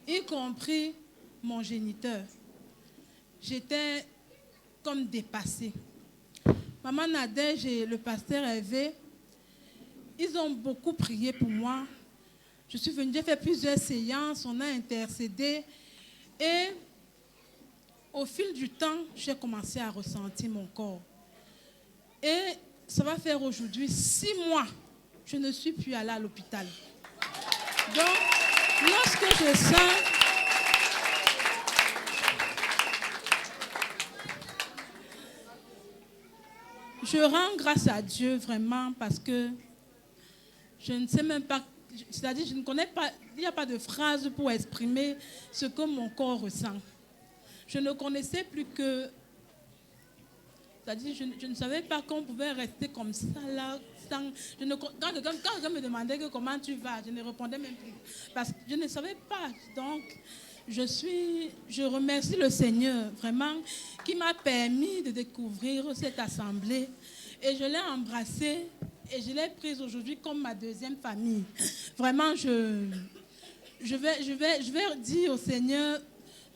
y compris mon géniteur. J'étais comme dépassée. Maman Nadège et le pasteur Hervé, ils ont beaucoup prié pour moi. Je suis venue, j'ai fait plusieurs séances, on a intercédé. Et au fil du temps, j'ai commencé à ressentir mon corps. Et ça va faire aujourd'hui 6 mois, je ne suis plus allée à l'hôpital. Donc, lorsque je sens... Je rends grâce à Dieu vraiment parce que je ne sais même pas, c'est-à-dire je ne connais pas, il n'y a pas de phrase pour exprimer ce que mon corps ressent. Je ne connaissais plus que, c'est-à-dire je ne savais pas qu'on pouvait rester comme ça là, sans, quand quelqu'un me demandait que comment tu vas, je ne répondais même plus parce que je ne savais pas. Donc, je remercie le Seigneur vraiment qui m'a permis de découvrir cette assemblée et je l'ai embrassée et je l'ai prise aujourd'hui comme ma deuxième famille. Vraiment, je vais dire au Seigneur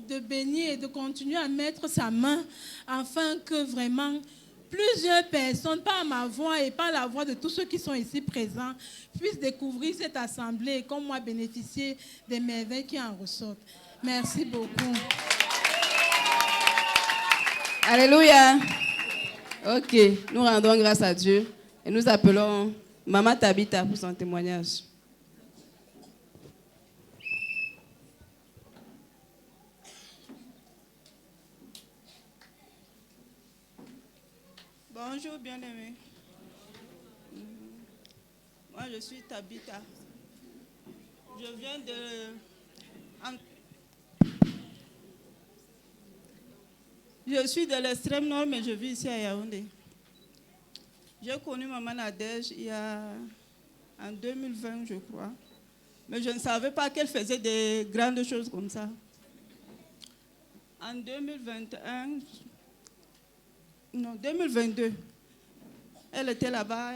de bénir et de continuer à mettre sa main afin que vraiment plusieurs personnes, par ma voix et par la voix de tous ceux qui sont ici présents, puissent découvrir cette assemblée et comme moi bénéficier des merveilles qui en ressortent. Merci beaucoup. Alléluia. Ok, nous rendons grâce à Dieu et nous appelons Maman Tabitha pour son témoignage. Bonjour bien-aimés. Moi je suis Tabitha. Je viens Je suis de l'extrême nord, mais je vis ici à Yaoundé. J'ai connu Maman Nadège en 2020, je crois. Mais je ne savais pas qu'elle faisait des grandes choses comme ça. En 2022, elle était là-bas,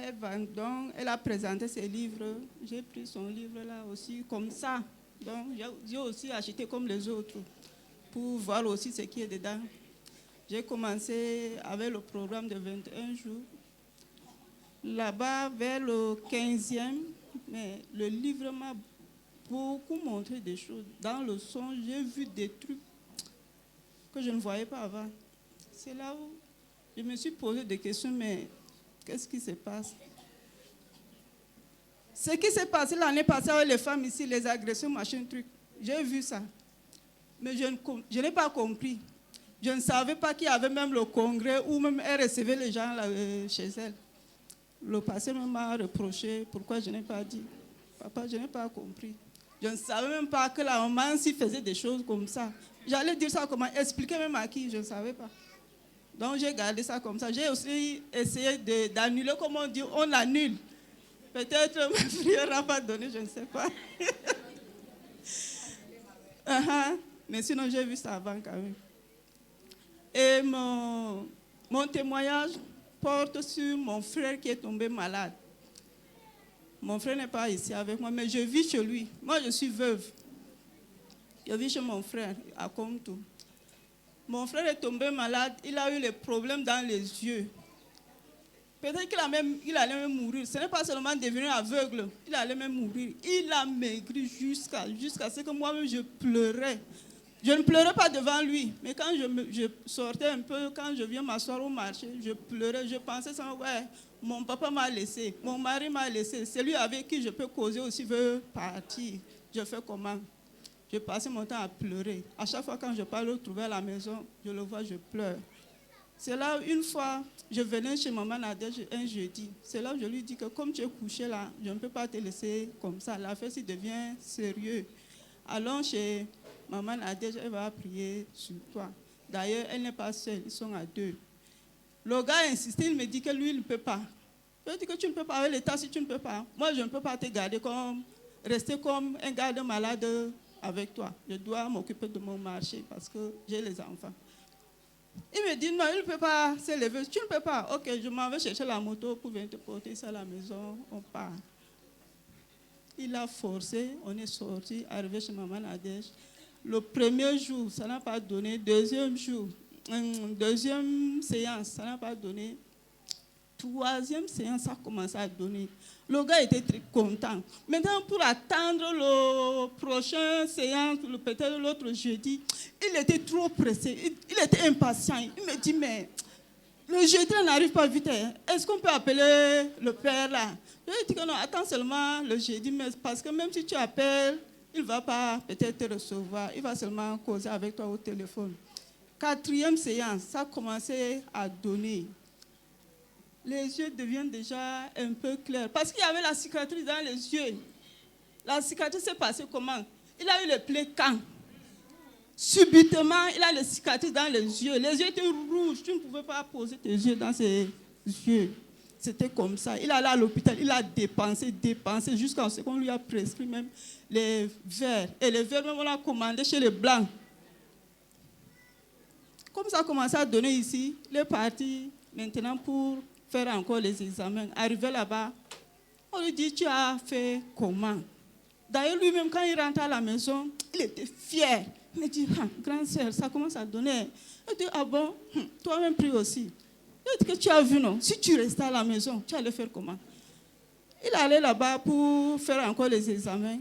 elle a présenté ses livres. J'ai pris son livre là aussi, comme ça. Donc, j'ai aussi acheté comme les autres pour voir aussi ce qui est dedans. J'ai commencé avec le programme de 21 jours. Là-bas, vers le 15e, mais le livre m'a beaucoup montré des choses. Dans le son, j'ai vu des trucs que je ne voyais pas avant. C'est là où je me suis posé des questions, mais qu'est-ce qui se passe? Ce qui s'est passé l'année passée avec les femmes ici, les agressions, machin, truc, j'ai vu ça. Mais je n'ai pas compris. Je ne savais pas qu'il y avait même le congrès où même elle recevait les gens là, chez elle. Le passé m'a reproché pourquoi je n'ai pas dit. Papa, je n'ai pas compris. Je ne savais même pas que la maman s'y faisait des choses comme ça. J'allais dire ça comment, expliquer même à qui, je ne savais pas. Donc j'ai gardé ça comme ça. J'ai aussi essayé d'annuler, comme on dit, on annule. Peut-être ma prière n'a pas donné, je ne sais pas. Mais sinon, j'ai vu ça avant quand même. Et mon témoignage porte sur mon frère qui est tombé malade. Mon frère n'est pas ici avec moi, mais je vis chez lui. Moi, je suis veuve. Je vis chez mon frère à Komtou. Mon frère est tombé malade. Il a eu des problèmes dans les yeux. Peut-être qu'il allait même mourir. Ce n'est pas seulement devenir aveugle. Il allait même mourir. Il a maigri jusqu'à ce que moi-même je pleurais. Je ne pleurais pas devant lui. Mais quand je sortais un peu, quand je viens m'asseoir au marché, je pleurais. Je pensais ça, ouais, mon papa m'a laissé. Mon mari m'a laissé. Celui avec qui je peux causer aussi veut partir. Je fais comment? Je passais mon temps à pleurer. À chaque fois quand je parle, le trouver à la maison, je le vois, je pleure. C'est là où une fois, je venais chez maman Nadège un jeudi. C'est là où je lui dis que comme tu es couché là, je ne peux pas te laisser comme ça. L'affaire s'y devient sérieux. Allons chez maman Nadège, elle va prier sur toi. D'ailleurs, elle n'est pas seule, ils sont à deux. Le gars a insisté, il me dit que lui, il ne peut pas. Je lui dis que tu ne peux pas avec l'état si tu ne peux pas. Moi, je ne peux pas te garder rester comme un garde malade avec toi. Je dois m'occuper de mon marché parce que j'ai les enfants. Il me dit non, il ne peut pas se lever. Tu ne peux pas. Ok, je m'en vais chercher la moto pour venir te porter ça à la maison. On part. Il a forcé, on est sorti, arrivé chez maman Nadège. Le premier jour, ça n'a pas donné. Deuxième séance, ça n'a pas donné. Troisième séance, ça a commencé à donner. Le gars était très content. Maintenant, pour attendre le prochain séance, peut-être l'autre jeudi, il était trop pressé. Il était impatient. Il me dit, mais le jeudi, on n'arrive pas vite. Est-ce qu'on peut appeler le père là? Je lui ai dit que non, attends seulement le jeudi, mais parce que même si tu appelles, il ne va pas peut-être te recevoir. Il va seulement causer avec toi au téléphone. Quatrième séance, ça a commencé à donner. Les yeux deviennent déjà un peu clairs. Parce qu'il y avait la cicatrice dans les yeux. La cicatrice s'est passée comment? Il a eu les plaies quand? Subitement, il a les cicatrices dans les yeux. Les yeux étaient rouges. Tu ne pouvais pas poser tes yeux dans ses yeux. C'était comme ça. Il allait à l'hôpital. Il a dépensé jusqu'à ce qu'on lui a prescrit même les verres. Et les verres, même on l'a commandé chez les Blancs. Comme ça a commencé à donner ici, il est parti maintenant pour faire encore les examens. Arrivé là-bas, on lui dit, tu as fait comment? D'ailleurs, lui-même, quand il rentre à la maison, il était fier. Il me dit, grande sœur, ça commence à donner. Il dit, ah bon, toi-même prie aussi. Il dit que tu as vu, non? Si tu restais à la maison, tu allais faire comment? Il allait là-bas pour faire encore les examens.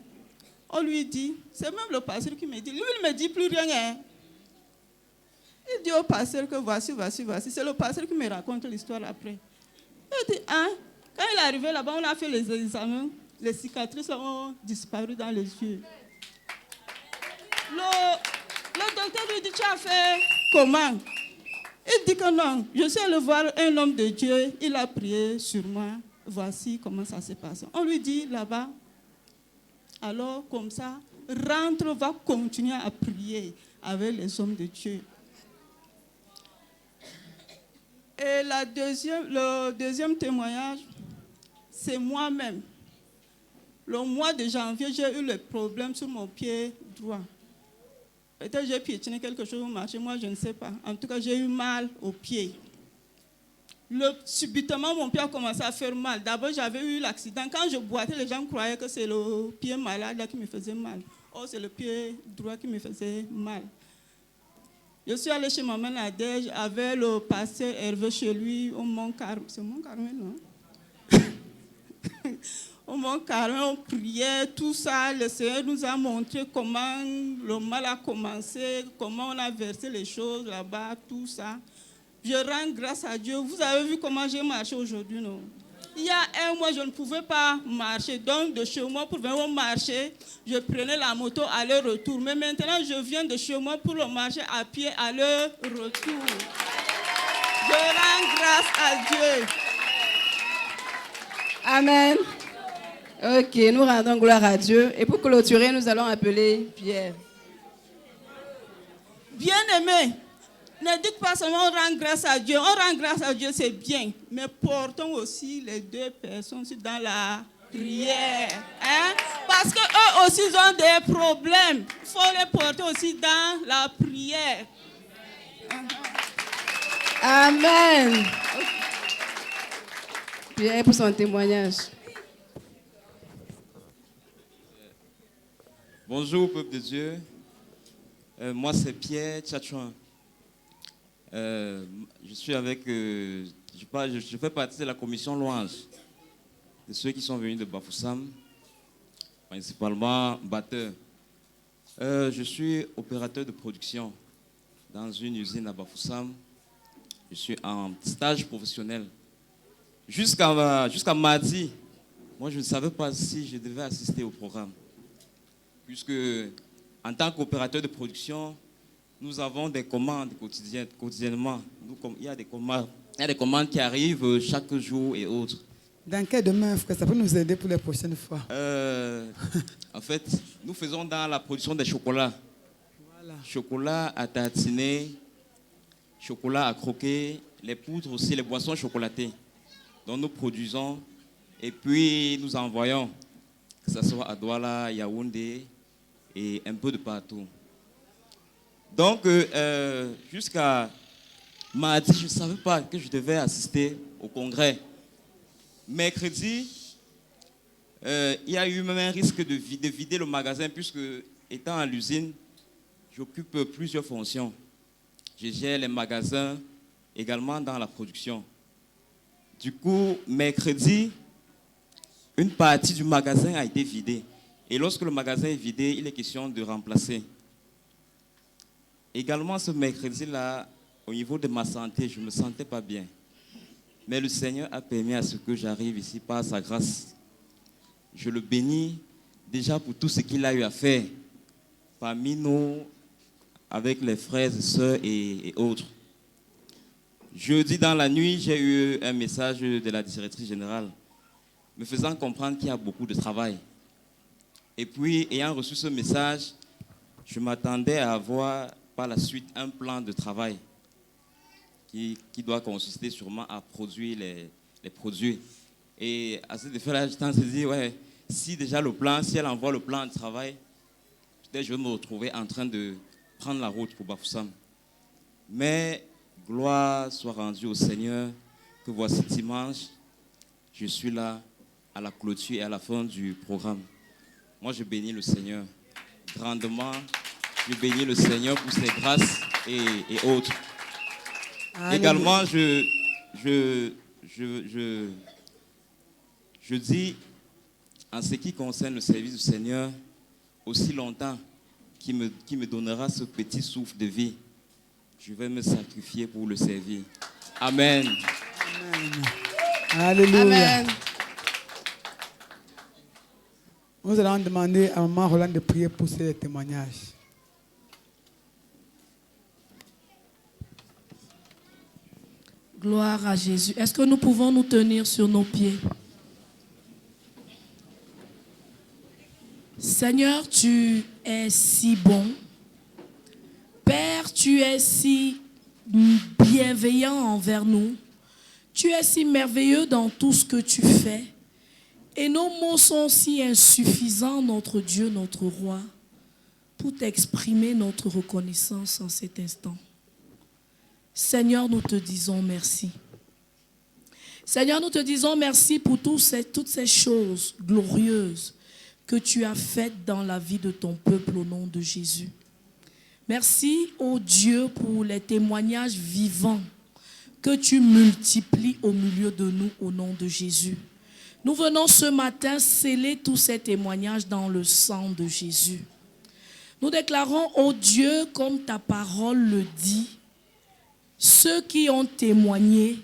On lui dit, c'est même le pasteur qui me dit, lui, il ne me dit plus rien. Hein? Il dit au pasteur que voici. C'est le pasteur qui me raconte l'histoire après. Il dit, hein? Quand il est arrivé là-bas, on a fait les examens. Les cicatrices ont disparu dans les yeux. Le docteur lui dit, tu as fait comment? Il dit que non, je suis allé voir un homme de Dieu, il a prié sur moi. Voici comment ça s'est passé. On lui dit là-bas, alors comme ça, rentre, va continuer à prier avec les hommes de Dieu. Et le deuxième témoignage, c'est moi-même. Le mois de janvier, j'ai eu le problème sur mon pied droit. Peut-être j'ai piétiné quelque chose au marché, moi je ne sais pas. En tout cas, j'ai eu mal au pied. Subitement, mon pied a commencé à faire mal. D'abord, j'avais eu l'accident. Quand je boitais, les gens croyaient que c'est le pied malade là qui me faisait mal. Oh, c'est le pied droit qui me faisait mal. Je suis allée chez maman Nadège avec le pasteur Hervé chez lui au Mont Carmel. C'est Mont Carmel, non? Au Mont Carmel, on priait, tout ça. Le Seigneur nous a montré comment le mal a commencé, comment on a versé les choses là-bas, tout ça. Je rends grâce à Dieu. Vous avez vu comment j'ai marché aujourd'hui, non? Il y a un mois, je ne pouvais pas marcher. Donc, de chez moi, pour venir au marché, je prenais la moto aller-retour. Mais maintenant, je viens de chez moi pour le marché à pied aller-retour. Je rends grâce à Dieu. Amen. Ok, nous rendons gloire à Dieu. Et pour clôturer, nous allons appeler Pierre. Bien-aimés, ne dites pas seulement on rend grâce à Dieu. On rend grâce à Dieu, c'est bien. Mais portons aussi les deux personnes dans la prière. Hein? Parce qu'eux aussi ils ont des problèmes. Il faut les porter aussi dans la prière. Amen. Pierre pour son témoignage. Bonjour, peuple de Dieu. Moi, c'est Pierre Tchatchouan. Je suis avec. Je fais partie de la commission louange de ceux qui sont venus de Bafoussam, principalement batteur. Je suis opérateur de production dans une usine à Bafoussam. Je suis en stage professionnel. Jusqu'à mardi, moi, je ne savais pas si je devais assister au programme. Puisque, en tant qu'opérateur de production, nous avons des commandes quotidiennement. Il y a des commandes qui arrivent chaque jour et autres. Dans quel domaine, frère, ça peut nous aider pour les prochaines fois? En fait, nous faisons dans la production des chocolats. Voilà. Chocolat à tartiner, chocolat à croquer, les poudres aussi, les boissons chocolatées. Donc nous produisons et puis nous envoyons, que ce soit à Douala, Yaoundé et un peu de partout. Donc jusqu'à mardi, je ne savais pas que je devais assister au congrès. Mercredi, il y a eu même un risque de vider le magasin puisque, étant à l'usine, j'occupe plusieurs fonctions. Je gère les magasins également dans la production. Du coup, mercredi, une partie du magasin a été vidée. Et lorsque le magasin est vidé, il est question de remplacer. Également, ce mercredi-là, au niveau de ma santé, je ne me sentais pas bien. Mais le Seigneur a permis à ce que j'arrive ici par sa grâce. Je le bénis déjà pour tout ce qu'il a eu à faire parmi nous, avec les frères et sœurs et autres. Jeudi dans la nuit, j'ai eu un message de la directrice générale me faisant comprendre qu'il y a beaucoup de travail. Et puis, ayant reçu ce message, je m'attendais à avoir par la suite un plan de travail qui doit consister sûrement à produire les produits. Et à cet effet-là, j'étais en train de dire, ouais, si déjà si elle envoie le plan de travail, peut-être je vais me retrouver en train de prendre la route pour Bafoussam. Mais gloire soit rendue au Seigneur, que voici dimanche, je suis là à la clôture et à la fin du programme. Moi, je bénis le Seigneur grandement. Je bénis le Seigneur pour ses grâces et autres. Alléluia. Également, je dis, en ce qui concerne le service du Seigneur, aussi longtemps qu'il me donnera ce petit souffle de vie, je vais me sacrifier pour le servir. Amen. Amen. Alléluia. Amen. Nous allons demander à Maman Roland de prier pour ces témoignages. Gloire à Jésus. Est-ce que nous pouvons nous tenir sur nos pieds? Seigneur, tu es si bon. Père, tu es si bienveillant envers nous. Tu es si merveilleux dans tout ce que tu fais. Et nos mots sont si insuffisants, notre Dieu, notre Roi, pour t'exprimer notre reconnaissance en cet instant. Seigneur, nous te disons merci. Seigneur, nous te disons merci pour toutes ces choses glorieuses que tu as faites dans la vie de ton peuple au nom de Jésus. Merci, ô Dieu, pour les témoignages vivants que tu multiplies au milieu de nous au nom de Jésus. Nous venons ce matin sceller tous ces témoignages dans le sang de Jésus. Nous déclarons, ô Dieu, comme ta parole le dit, ceux qui ont témoigné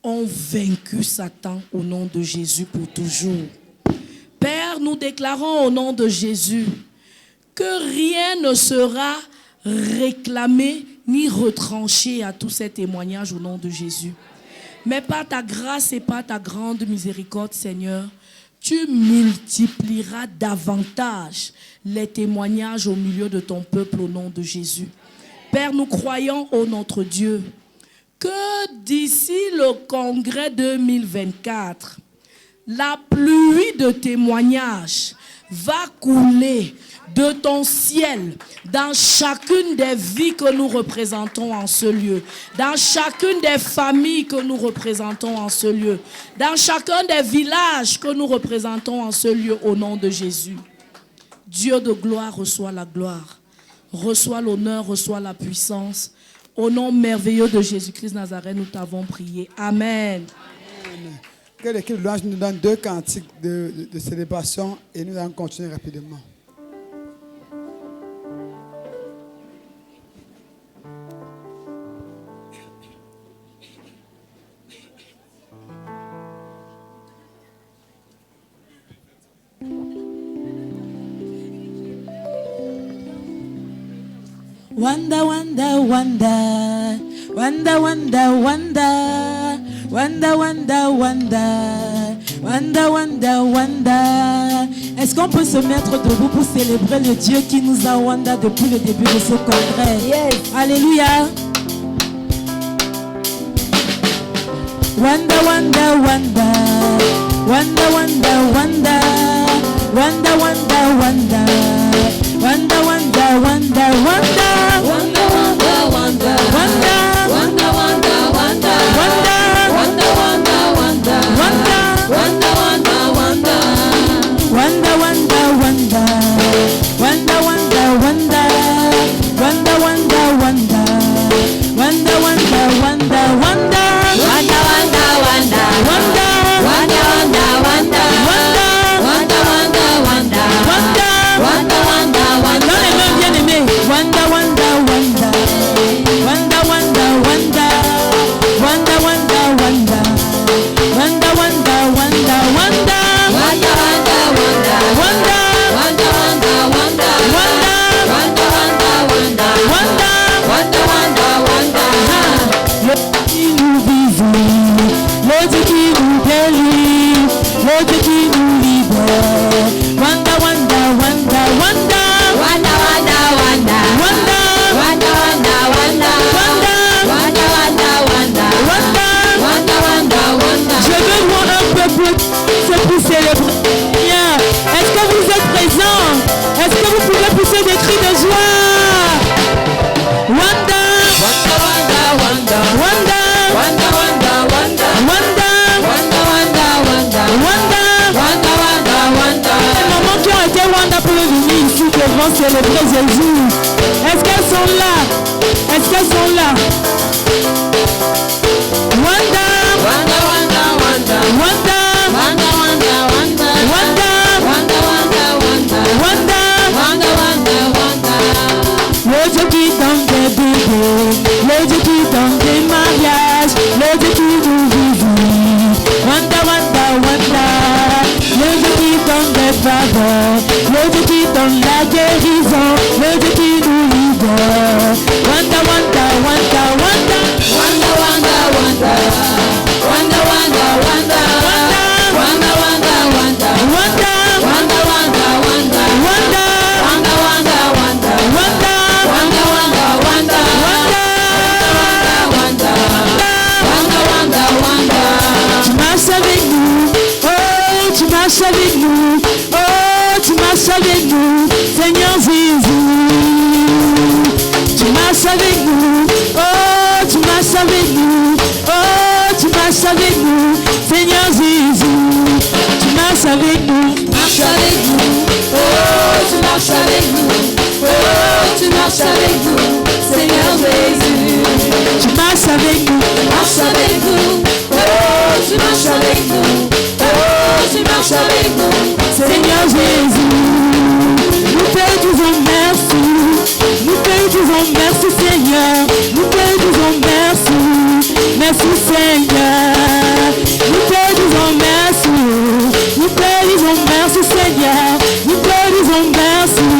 ont vaincu Satan au nom de Jésus pour toujours. Père, nous déclarons au nom de Jésus que rien ne sera réclamé ni retranché à tous ces témoignages au nom de Jésus. Mais par ta grâce et par ta grande miséricorde, Seigneur, tu multiplieras davantage les témoignages au milieu de ton peuple au nom de Jésus. Père, nous croyons, ô notre Dieu, que d'ici le congrès 2024, la pluie de témoignages va couler de ton ciel dans chacune des vies que nous représentons en ce lieu, dans chacune des familles que nous représentons en ce lieu, dans chacun des villages que nous représentons en ce lieu au nom de Jésus. Dieu de gloire, reçoit la gloire, reçoit l'honneur, reçoit la puissance. Au nom merveilleux de Jésus-Christ Nazareth, nous t'avons prié. Amen. Que l'équipe de louange nous donne 2 cantiques de célébration et nous allons continuer rapidement. Wanda, wanda, wanda, wanda, wanda, wanda, wanda, wanda, wanda, wanda, wanda, wanda. Est-ce qu'on peut se mettre debout pour célébrer le Dieu qui nous a wanda depuis le début de ce congrès? Yes. Alléluia. Wanda, wanda, wanda, wanda, wanda, wanda, wanda, wanda, wanda. Wanda, wanda, wanda, wanda. Wanda, wanda, wanda. Wanda, wanda, wanda. Wanda, wanda, wanda. Wanda, wanda, wanda. Wanda, wanda, wanda. Wanda, wanda, wanda. Wanda, wanda, wanda. Wanda, wanda, wanda, wanda. Wanda, wanda, wanda. Wanda, wanda, wanda, wanda. Wanda, wanda, wanda. Wanda. Wanda, wanda, wanda. Dans les mains bien-aimées. Wanda, wanda, wanda. Wanda, wanda, wanda. Wanda, wanda, wanda. Wanda, wanda, wanda, wanda. Wanda, wanda, wanda. Wanda, wanda, wanda, wanda. Wanda, wanda, wanda, wanda. Wanda, wanda, wanda. Le Dieu qui nous vivons, le Dieu qui nous délivre, le Dieu qui nous libère. Wanda, wanda, wanda, wanda. Wanda, wanda, wanda. Wanda, wanda, wanda, wanda. Wanda, wanda, wanda. Wanda, wanda, wanda, wanda. Je veux voir un peuple se pour célébrer. Est-ce que vous êtes présents? Est-ce que vous pouvez pousser des cris de joie? Wanda, wanda, wanda, wanda. Wanda, wanda, wanda, wanda. Wanda, wanda, wanda, wanda. Wanda, wanda, wanda, wanda. Les mamans qui ont été wanda peuvent venir ici devant célébrer Jésus. Est-ce qu'elles sont là? Est-ce qu'elles sont là? Wanda, wanda, wanda, wanda. Wanda, wanda, wanda, wanda. Wanda, wanda, wanda, wanda. Wanda, wanda, wanda, wanda. Le Dieu qui donne des bébés, le Dieu qui donne des mariages, le Dieu qui nous vivit. Wanda, wanda, wanda. Le Dieu qui donne des faveurs, le Dieu qui donne la guérison, le Dieu qui nous libère. Wanda, wanda, wanda, wanda. Wanda, wanda, wanda. Wanda, wanda, wanda. Wanda, wanda, wanda. Wanda, wanda, wanda, wanda. Wanda, wanda, wanda, wanda. Wanda, wanda, wanda, wanda. Wanda, wanda, wanda, wanda. Tu marches avec nous, oh, tu marches avec nous, oh, tu marches avec nous, Seigneur Jésus. Tu marches avec nous, oh, tu marches avec nous, oh, tu marches avec nous, Seigneur Jésus. Tu marches avec nous, marche avec nous, oh, tu marches avec nous, oh, tu marches avec nous, Seigneur Jésus. Tu marches avec nous, marche avec nous, oh, tu marches avec nous, oh, tu marches avec nous, Seigneur Jésus. Nous te disons merci, nous te disons merci Seigneur, nous te disons merci, merci Seigneur. Nous te disons merci, nous te disons merci Seigneur, nous te disons merci,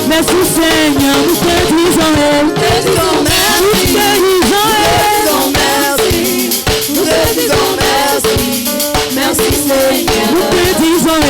merci Seigneur, nous te disons merci, nous te disons merci, nous te disons merci, merci Seigneur, nous te disons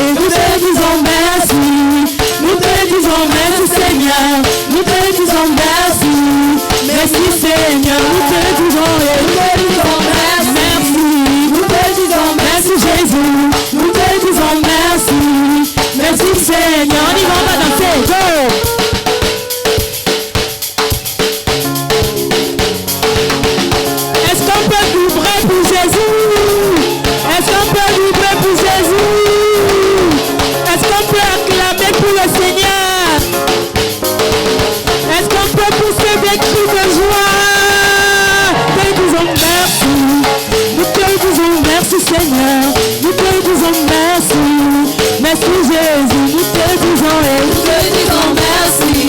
merci Seigneur, nous te disons merci. Merci Jésus, nous te disons merci.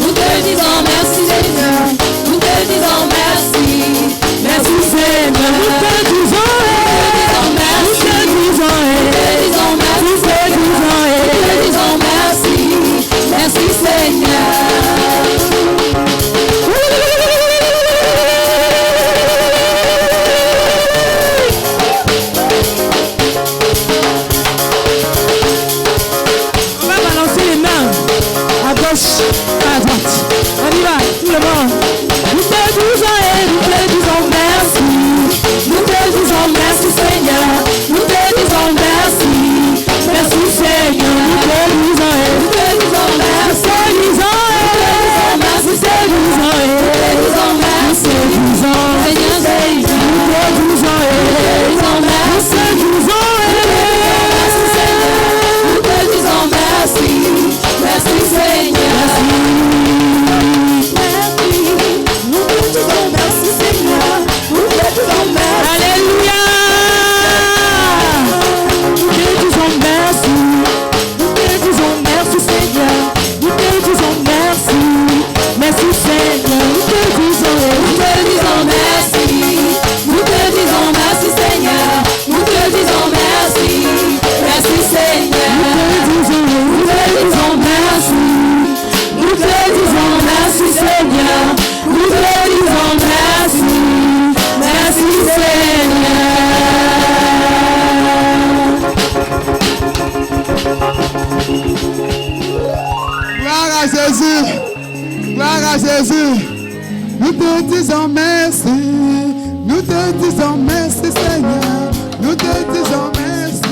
Nous te disons merci Seigneur, nous te disons merci. Merci Seigneur, nous te disons merci. Nous te disons merci. Merci Seigneur. À droite, on y va, tout le monde. Nous te disons merci. Nous te disons merci Seigneur. Nous te disons merci. Merci Seigneur. Nous te disons merci. Merci Seigneur. Merci Alléluia. Nous te disons merci. Nous te disons merci Seigneur. Nous te disons merci. Merci Seigneur. Nous te disons merci. Nous te disons merci Seigneur. Nous te disons merci. Merci Seigneur. Nous te disons merci. Nous te disons merci Seigneur. Nous te disons merci. Merci Seigneur. Gloire à Jésus. Gloire à Jésus. Nous te disons merci. Nous te disons merci Seigneur. Nous te disons merci.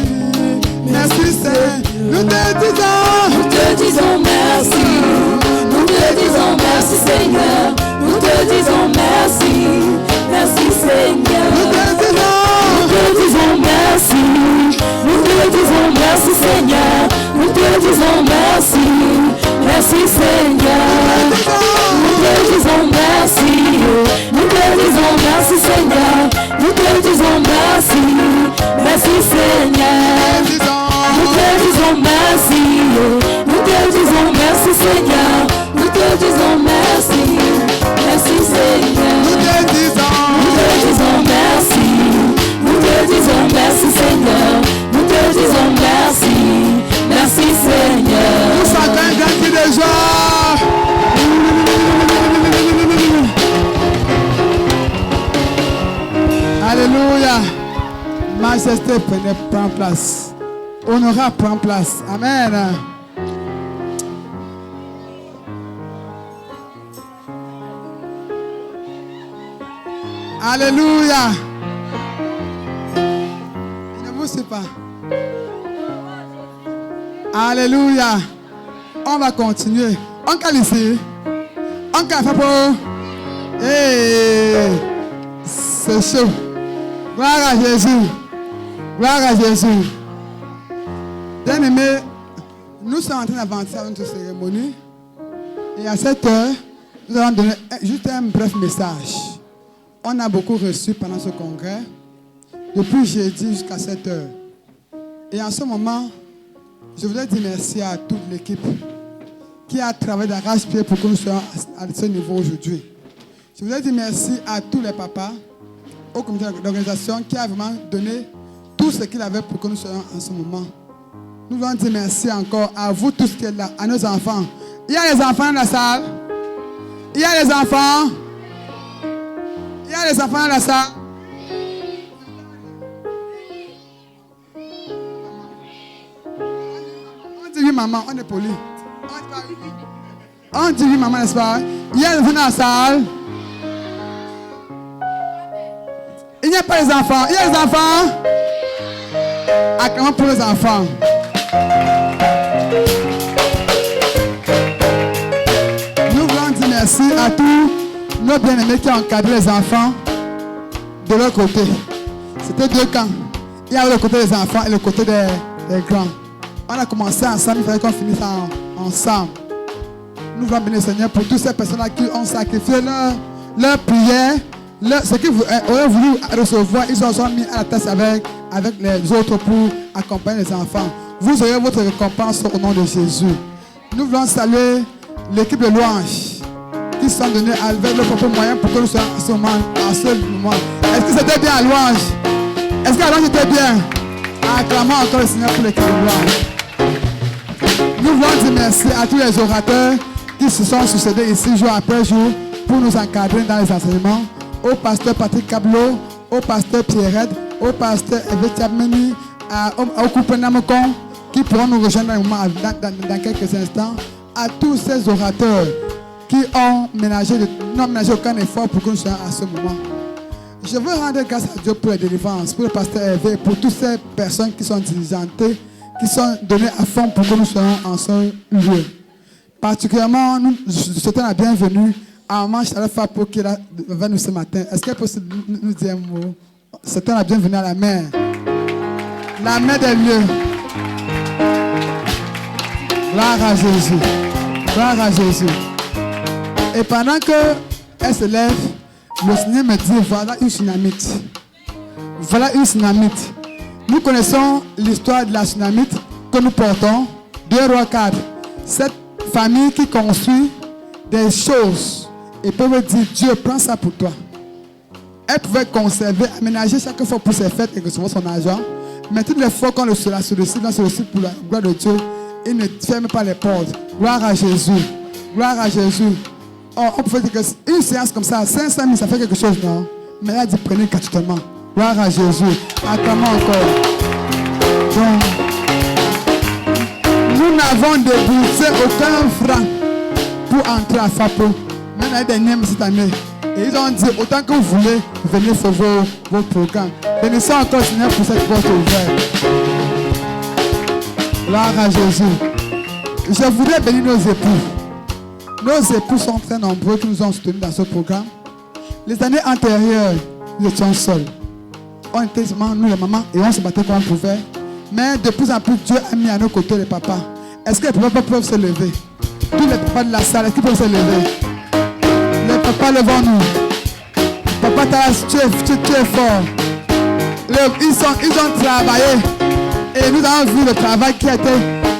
Merci Seigneur. Nous te disons merci. Nous te disons merci Seigneur. Nous te disons merci. Merci Seigneur. Nous te disons merci. Nous te disons merci Seigneur. Nous te disons merci. Merci Seigneur. Nous te disons merci. Nous te disons merci Seigneur. Nous te disons merci. Merci Seigneur. Nous te disons merci. Nous te disons merci Seigneur. Nous te disons merci. Merci Seigneur. Nous te disons merci. Nous te disons merci Seigneur. Nous te disons merci. Merci Seigneur. Nous chantons un grand cri de joie. Alléluia. Majesté, prends place. Honorat, prends place. Amen. Alléluia. Ne vous sais pas. Alléluia. On va continuer. On calme ici. On calme pour. Hey, c'est chaud. Gloire à Jésus. Gloire à Jésus. Bien-aimés, nous sommes en train d'avancer à notre cérémonie. Et à cette heure, nous allons donner juste un bref message. On a beaucoup reçu pendant ce congrès, depuis jeudi jusqu'à cette heure. Et en ce moment, je voudrais dire merci à toute l'équipe qui a travaillé d'arrache-pied pour que nous soyons à ce niveau aujourd'hui. Je voudrais dire merci à tous les papas, au comité d'organisation qui a vraiment donné tout ce qu'il avait pour que nous soyons en ce moment. Nous voulons dire merci encore à vous tous qui êtes là, à nos enfants. Il y a les enfants dans la salle. Il y a les enfants. Il y a les enfants dans la salle. On dit oui maman, on est poli. On dit oui maman, n'est-ce pas? Il y a les enfants dans la salle. Il n'y a pas les enfants. Il y a les enfants. Acclamons pour les enfants. Nous voulons dire merci à tous nos bien-aimés qui ont encadré les enfants de leur côté. C'était deux camps. Il y avait le côté des enfants et le côté des grands. On a commencé ensemble, il fallait qu'on finisse ensemble. Nous voulons bénir le Seigneur pour toutes ces personnes-là qui ont sacrifié leur prière, Ce qu'ils auraient voulu recevoir, ils sont mis à la tâche avec les autres pour accompagner les enfants. Vous aurez votre récompense au nom de Jésus. Nous voulons saluer l'équipe de louanges qui sont donnés avec leur propre moyen pour que nous soyons à ce moment. Est-ce que c'était bien à louange? Est-ce que la louange était bien? Acclamons encore le Seigneur pour l'équipe de louange. Nous voulons dire merci à tous les orateurs qui se sont succédés ici jour après jour pour nous encadrer dans les enseignements. Au pasteur Patrick Cablo, au pasteur Pierrette, au pasteur Evette Meni, au couple Namokon qui pourront nous rejoindre dans quelques instants. À tous ces orateurs qui n'ont ménagé aucun effort pour que nous soyons à ce moment. Je veux rendre grâce à Dieu pour la délivrance, pour le pasteur Hervé, pour toutes ces personnes qui sont diligentées, qui sont données à fond pour que nous soyons en ce lieu. Particulièrement, nous souhaitons la bienvenue à Maman Charlotte Fapo qui est là avec nous ce matin. Est-ce qu'elle peut nous dire un mot? Souhaitons la bienvenue à la mère. La mère des lieux. Gloire à Jésus. Gloire à Jésus. Et pendant qu'elle se lève, le Seigneur me dit, voilà une tsunamite. Voilà une tsunamite. Nous connaissons l'histoire de la tsunamite que nous portons. 2 Rois 4. Cette famille qui construit des choses et peut me dire, Dieu, prends ça pour toi. Elle pouvait conserver, aménager chaque fois pour ses fêtes et recevoir son argent. Mais toutes les fois qu'on la sollicite pour la gloire de Dieu, il ne ferme pas les portes. Gloire à Jésus. Gloire à Jésus. Oh, on pouvait dire qu'une séance comme ça, 500 000, ça fait quelque chose, non? Mais elle a dit, prenez gratuitement. Gloire à Jésus. Attends encore. Donc, nous n'avons déboursé aucun franc pour entrer à FAPO. Même l'année dernière, cette année. Et ils ont dit, autant que vous voulez, venez faire vos programmes. Bénissons encore le Seigneur pour cette porte ouverte. Gloire à Jésus. Je voudrais bénir nos époux. Nos époux sont très nombreux qui nous ont soutenus dans ce programme. Les années antérieures, nous étions seuls. On était seulement nous les mamans et on se battait comme on pouvait. Mais de plus en plus, Dieu a mis à nos côtés les papas. Est-ce que les papas peuvent se lever? Tous les papas de la salle, est-ce qu'ils peuvent se lever? Les papas, levons-nous. Papa Taras, tu es fort. Ils ont travaillé. Et nous avons vu le travail qui a été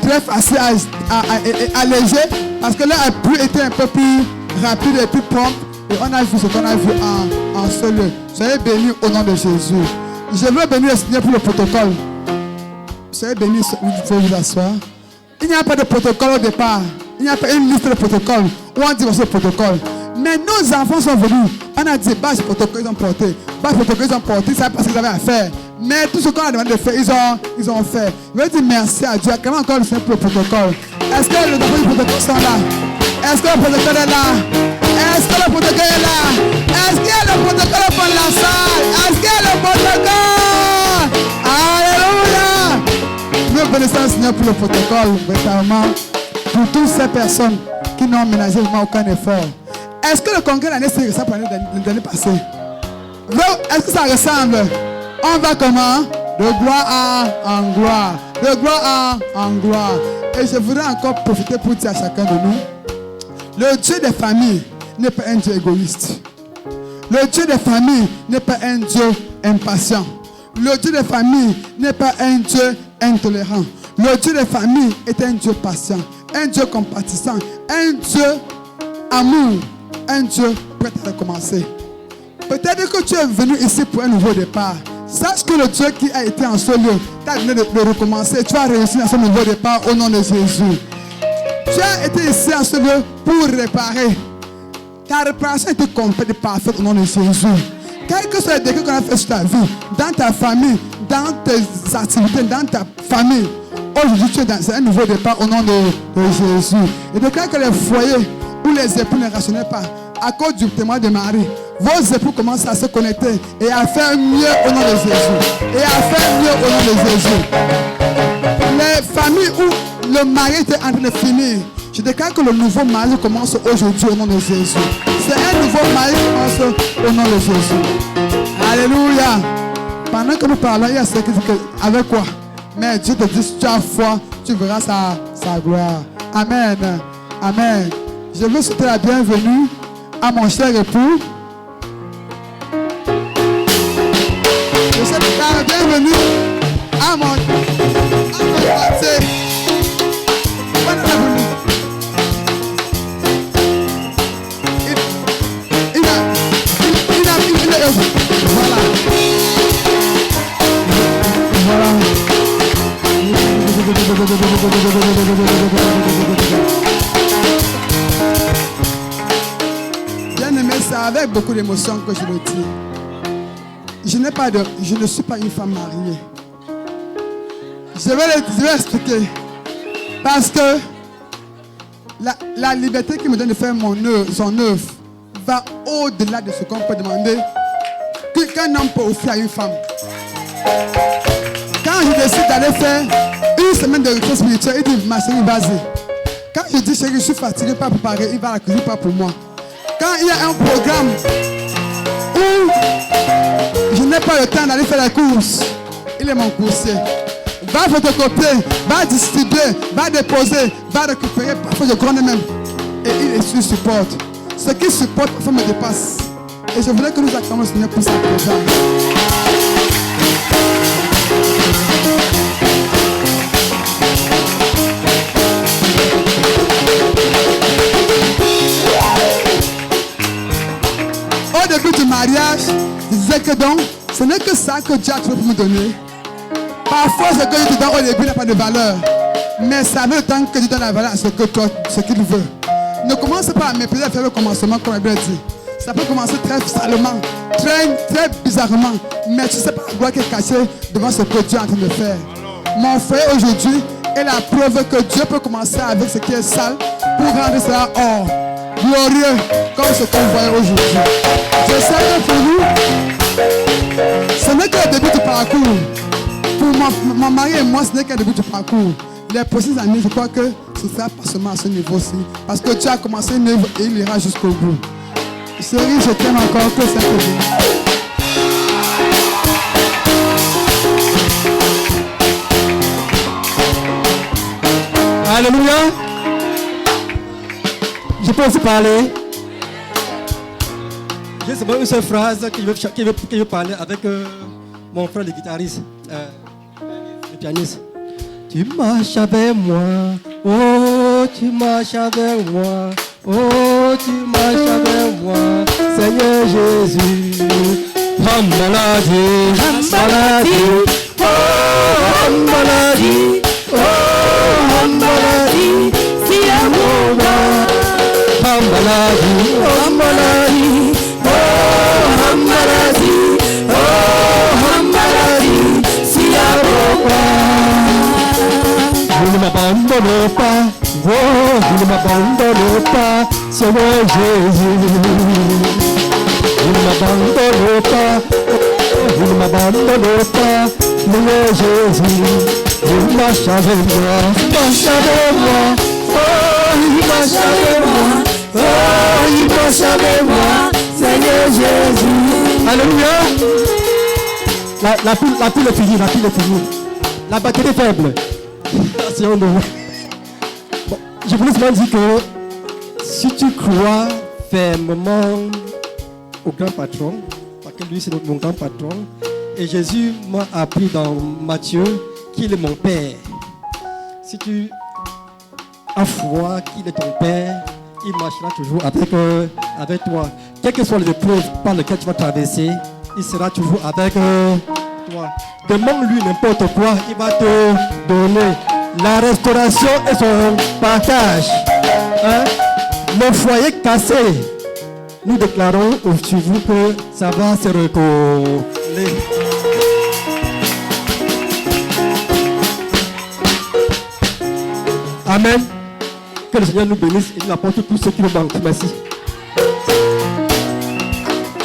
très facile à alléger. Parce que là, la pluie était un peu plus rapide et plus prompt. Et on a vu ce qu'on a vu en ce lieu. Soyez bénis au nom de Jésus. Je veux bénir le Seigneur pour le protocole. Soyez bénis, vous pouvez vous asseoir. Il n'y a pas de protocole au départ. Il n'y a pas une liste de protocoles où on dit voici le protocole. Mais nos enfants sont venus. On a dit, bas protocole, ils ont porté. Bas protocole, ils ont porté. Ils savaient pas ce qu'ils avaient à faire. Mais tout ce qu'on a demandé de faire, ils ont fait. Je veux dire merci à Dieu. Comment encore le Seigneur pour le protocole? Est-ce que les enfants du protocole sont là? Est-ce que le protocole est là? Est-ce que le protocole est là? Est-ce qu'il y a le protocole pour la salle? Est-ce qu'il y a le protocole? Alléluia! Nous bénissons le Seigneur pour le protocole, véritablement, pour toutes ces personnes qui n'ont ménagé vraiment aucun effort. Est-ce que le congrès l'année c'est ça pour l'année passée? Est-ce que ça ressemble? On va comment? De gloire en gloire. De gloire en gloire. Et je voudrais encore profiter pour dire à chacun de nous, le Dieu des familles n'est pas un Dieu égoïste. Le Dieu des familles n'est pas un Dieu impatient. Le Dieu des familles n'est pas un Dieu intolérant. Le Dieu des familles est un Dieu patient, un Dieu compatissant, un Dieu amour, un Dieu prêt à recommencer. Peut-être que tu es venu ici pour un nouveau départ. Sache que le Dieu qui a été en ce lieu t'a donné de recommencer. Tu vas réussir dans ce nouveau départ au nom de Jésus. Tu as été ici en ce lieu pour réparer. Ta réparation était complète et parfaite au nom de Jésus. Quel que soit le décret qu'on a fait sur ta vie, dans ta famille, dans tes activités, dans ta famille, aujourd'hui tu es dans un nouveau départ au nom de Jésus. Et déclare que les foyers où les époux ne rationnaient pas, à cause du témoin de Marie, vos époux commencent à se connecter et à faire mieux au nom de Jésus. Et à faire mieux au nom de Jésus. Les familles où le mari était en train de finir, je déclare que le nouveau mari commence aujourd'hui au nom de Jésus. C'est un nouveau mari qui commence au nom de Jésus. Alléluia. Pendant que nous parlons, il y a ceux qui disent que, avec quoi? Mais Dieu te dit, si tu as foi, tu verras sa gloire. Amen. Amen. Je veux souhaiter la bienvenue à mon cher époux. Je sais pas, bienvenue à mon quartier. Bonne avenue. Voilà. Voilà. Bien aimé, c'est avec beaucoup d'émotion que je le dis. Je ne suis pas une femme mariée. Je vais expliquer. Parce que la liberté qui me donne de faire son œuvre va au-delà de ce qu'on peut demander qu'un homme peut offrir à une femme. Quand je décide d'aller faire une semaine de retraite spirituelle, il dit, ma chérie, vas-y. Quand je dis, chérie, je suis fatigué, pas préparé, il va à la cuisine, pas pour moi. Quand il y a un programme où je n'ai pas le temps d'aller faire la course, il est mon coursier. Va photocopier, va distribuer, va déposer, va récupérer, parfois je connais même. Et il supporte. Ce qui supporte, parfois me dépasse. Et je voudrais que nous acclamions le Seigneur pour sa présence. Au début du mariage, je disais que donc, ce n'est que ça que Dieu a trouvé pour me donner. Parfois, ce que je te donne au début n'a pas de valeur. Mais ça veut le temps que tu donnes la valeur à ce qu'il veut. Ne commence pas à mépriser à faire le commencement, comme elle a dit. Ça peut commencer très salement, très bizarrement. Mais tu ne sais pas la gloire qui est cachée devant ce que Dieu est en train de faire. Mon frère aujourd'hui est la preuve que Dieu peut commencer avec ce qui est sale pour rendre cela or, glorieux, comme ce qu'on voit aujourd'hui. Je sais que pour nous, ce n'est que le début du parcours. Pour mon mari et moi, ce n'est qu'un début du parcours. Les prochaines années, je crois que ce sera pas seulement à ce niveau-ci. Parce que Dieu a commencé une œuvre et il ira jusqu'au bout. Chérie, je t'aime encore, que ça te bénisse. Alléluia. Je peux aussi parler. J'ai seulement une seule phrase qui veut parler avec mon frère le guitariste, le pianiste. Tu marches avec moi, oh tu marches avec moi, oh tu marches avec moi, Seigneur Jésus. Hambaladi, hambaladi, oh hambaladi, oh hambaladi, si amour. Hambaladi, hambaladi, oh hambaladi, oh hambaladi, si amour. Je ne m'abandonne pas, oh, je ne m'abandonne pas, Seigneur Jésus. Je ne m'abandonne pas, oh, je ne m'abandonne pas, Seigneur Jésus. Il marche avec moi, il marche avec moi, oh, il marche avec moi, oh, il marche avec moi, Seigneur Jésus. Alléluia. La pile est finie, la pile est finie. La batterie est faible. Bon, je voulais seulement dire que si tu crois fermement au grand patron, parce que lui c'est mon grand patron, et Jésus m'a appris dans Matthieu qu'il est mon Père. Si tu as foi qu'il est ton Père, il marchera toujours avec toi. Quelles que soient les épreuves par lesquelles tu vas traverser, il sera toujours avec toi. Demande-lui n'importe quoi, il va te donner la restauration et son partage. Hein? Mon foyer cassé, nous déclarons aujourd'hui que ça va se recoller. Amen. Que le Seigneur nous bénisse et nous apporte tout ce qui nous manque. Merci.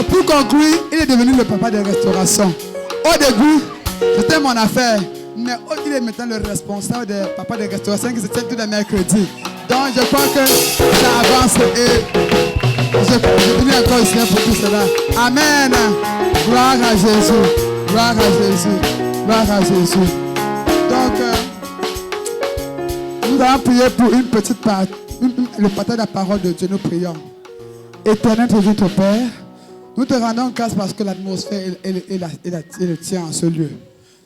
Pour conclure, il est devenu le papa des restaurations. Au début, c'était mon affaire. Mais il est maintenant le responsable des papas des restaurations qui se tiennent tous les mercredis. Donc je crois que ça avance et je bénis encore le Seigneur pour tout cela. Amen. Gloire à Jésus. Gloire à Jésus. Gloire à Jésus. Donc, nous allons prier pour une petite partie, le partage de la parole de Dieu. Nous prions. Éternel Dieu, notre Père, Nous te rendons grâce parce que l'atmosphère elle tient en ce lieu.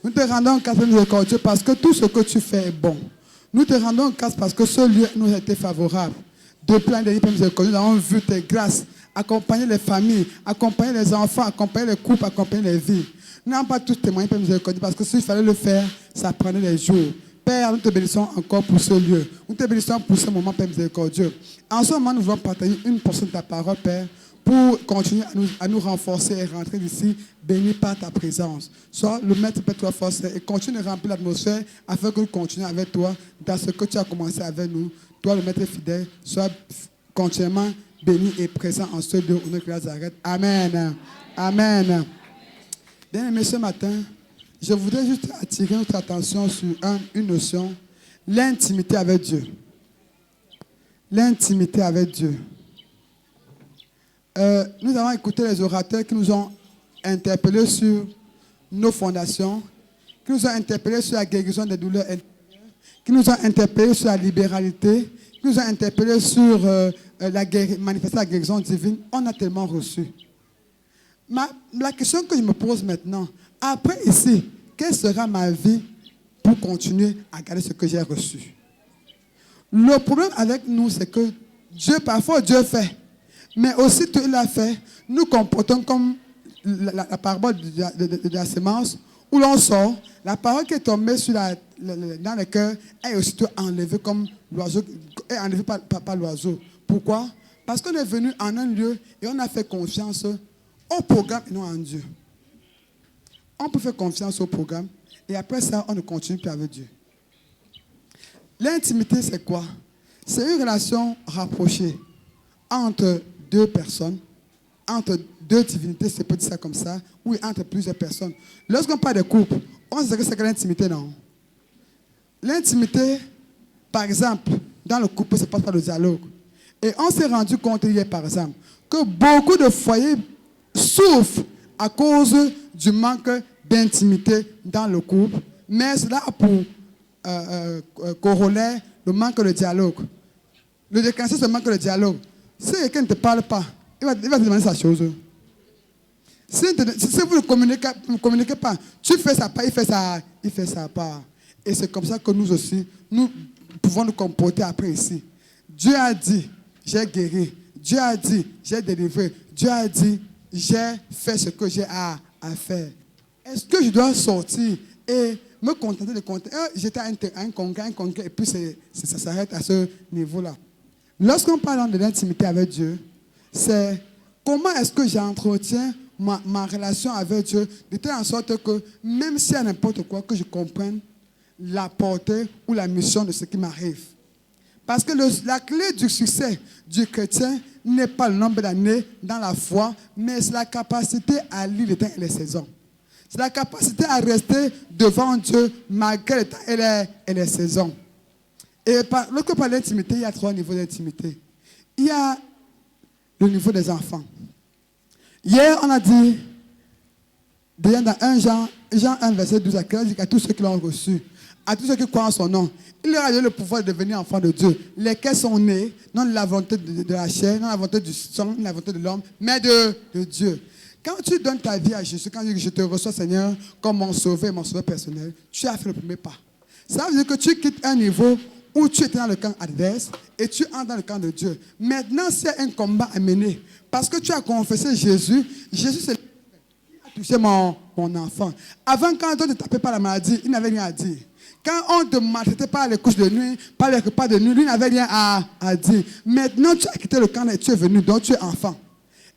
Nous te rendons grâce, Père miséricordieux, parce que tout ce que tu fais est bon. Nous te rendons grâce parce que ce lieu nous a été favorable. De plein de Père miséricordieux, nous avons vu tes grâces accompagner les familles, accompagner les enfants, accompagner les couples, accompagner les vies. Nous n'avons pas tous témoigné, Père miséricordieux, parce que s'il fallait le faire, ça prenait des jours. Père, nous te bénissons encore pour ce lieu. Nous te bénissons pour ce moment, Père miséricordieux. En ce moment, nous voulons partager une portion de ta parole, Père, pour continuer à nous renforcer et rentrer d'ici, béni par ta présence. Sois le maître, Père, toi force, et continue de remplir l'atmosphère afin que nous continuions avec toi dans ce que tu as commencé avec nous. Toi, le maître fidèle, sois continuellement béni et présent en ce lieu où notre grâce arrête. Amen. Amen. Bien-aimés, ce matin, je voudrais juste attirer notre attention sur une notion, l'intimité avec Dieu. L'intimité avec Dieu. Nous avons écouté les orateurs qui nous ont interpellés sur nos fondations, qui nous ont interpellés sur la guérison des douleurs intérieures, qui nous ont interpellés sur la libéralité, qui nous ont interpellés sur manifester la guérison divine. On a tellement reçu. La question que je me pose maintenant, après ici, quelle sera ma vie pour continuer à garder ce que j'ai reçu? Le problème avec nous, c'est que Dieu, parfois Dieu fait, mais aussi tout il a fait, nous comportons comme la parabole de la semence, où l'on sort, la parole qui est tombée dans le cœur est aussitôt enlevée comme l'oiseau, est enlevée par l'oiseau. Pourquoi? Parce qu'on est venu en un lieu et on a fait confiance au programme et non en Dieu. On peut faire confiance au programme et après ça, on ne continue plus avec Dieu. L'intimité, c'est quoi? C'est une relation rapprochée entre deux personnes, entre deux divinités, c'est peut dire ça comme ça, ou entre plusieurs personnes. Lorsqu'on parle de couple, on sait que c'est que l'intimité, non? L'intimité, par exemple, dans le couple, ça passe par le dialogue. Et on s'est rendu compte hier, par exemple, que beaucoup de foyers souffrent à cause du manque d'intimité dans le couple, mais cela a pour corollaire le manque de dialogue. Le déclencheur, c'est le manque de dialogue. Si quelqu'un ne te parle pas, il va te demander sa chose. Si vous ne communiquez pas, tu fais ça pas, il fait ça pas. Et c'est comme ça que nous aussi, nous pouvons nous comporter après ici. Dieu a dit, j'ai guéri. Dieu a dit, j'ai délivré. Dieu a dit, j'ai fait ce que j'ai à faire. Est-ce que je dois sortir et me contenter de compter? J'étais à un congrès, et puis ça s'arrête à ce niveau-là. Lorsqu'on parle de l'intimité avec Dieu, c'est comment est-ce que j'entretiens ma relation avec Dieu de telle en sorte que même s'il y a n'importe quoi, que je comprenne la portée ou la mission de ce qui m'arrive. Parce que la clé du succès du chrétien n'est pas le nombre d'années dans la foi, mais c'est la capacité à lire les temps et les saisons. C'est la capacité à rester devant Dieu malgré les temps et les saisons. Et lorsqu'on parle d'intimité, il y a 3 niveaux d'intimité. Il y a le niveau des enfants. Hier, on a dit, déjà dans 1 Jean 1, verset 12 à 15, il dit qu'à tous ceux qui l'ont reçu, à tous ceux qui croient en son nom, il leur a donné le pouvoir de devenir enfants de Dieu, lesquels sont nés, non de la volonté de la chair, non de la volonté du sang, non de la volonté de l'homme, mais de Dieu. Quand tu donnes ta vie à Jésus, quand tu dis que je te reçois, Seigneur, comme mon sauveur personnel, tu as fait le premier pas. Ça veut dire que tu quittes un niveau où tu étais dans le camp adverse et tu entres dans le camp de Dieu. Maintenant, c'est un combat à mener. Parce que tu as confessé Jésus, c'est touché mon enfant. Avant, quand on ne te tapait pas la maladie, il n'avait rien à dire. Quand on ne te maltraitait pas les couches de nuit, pas les repas de nuit, lui n'avait rien à dire. Maintenant, tu as quitté le camp et tu es venu, donc tu es enfant.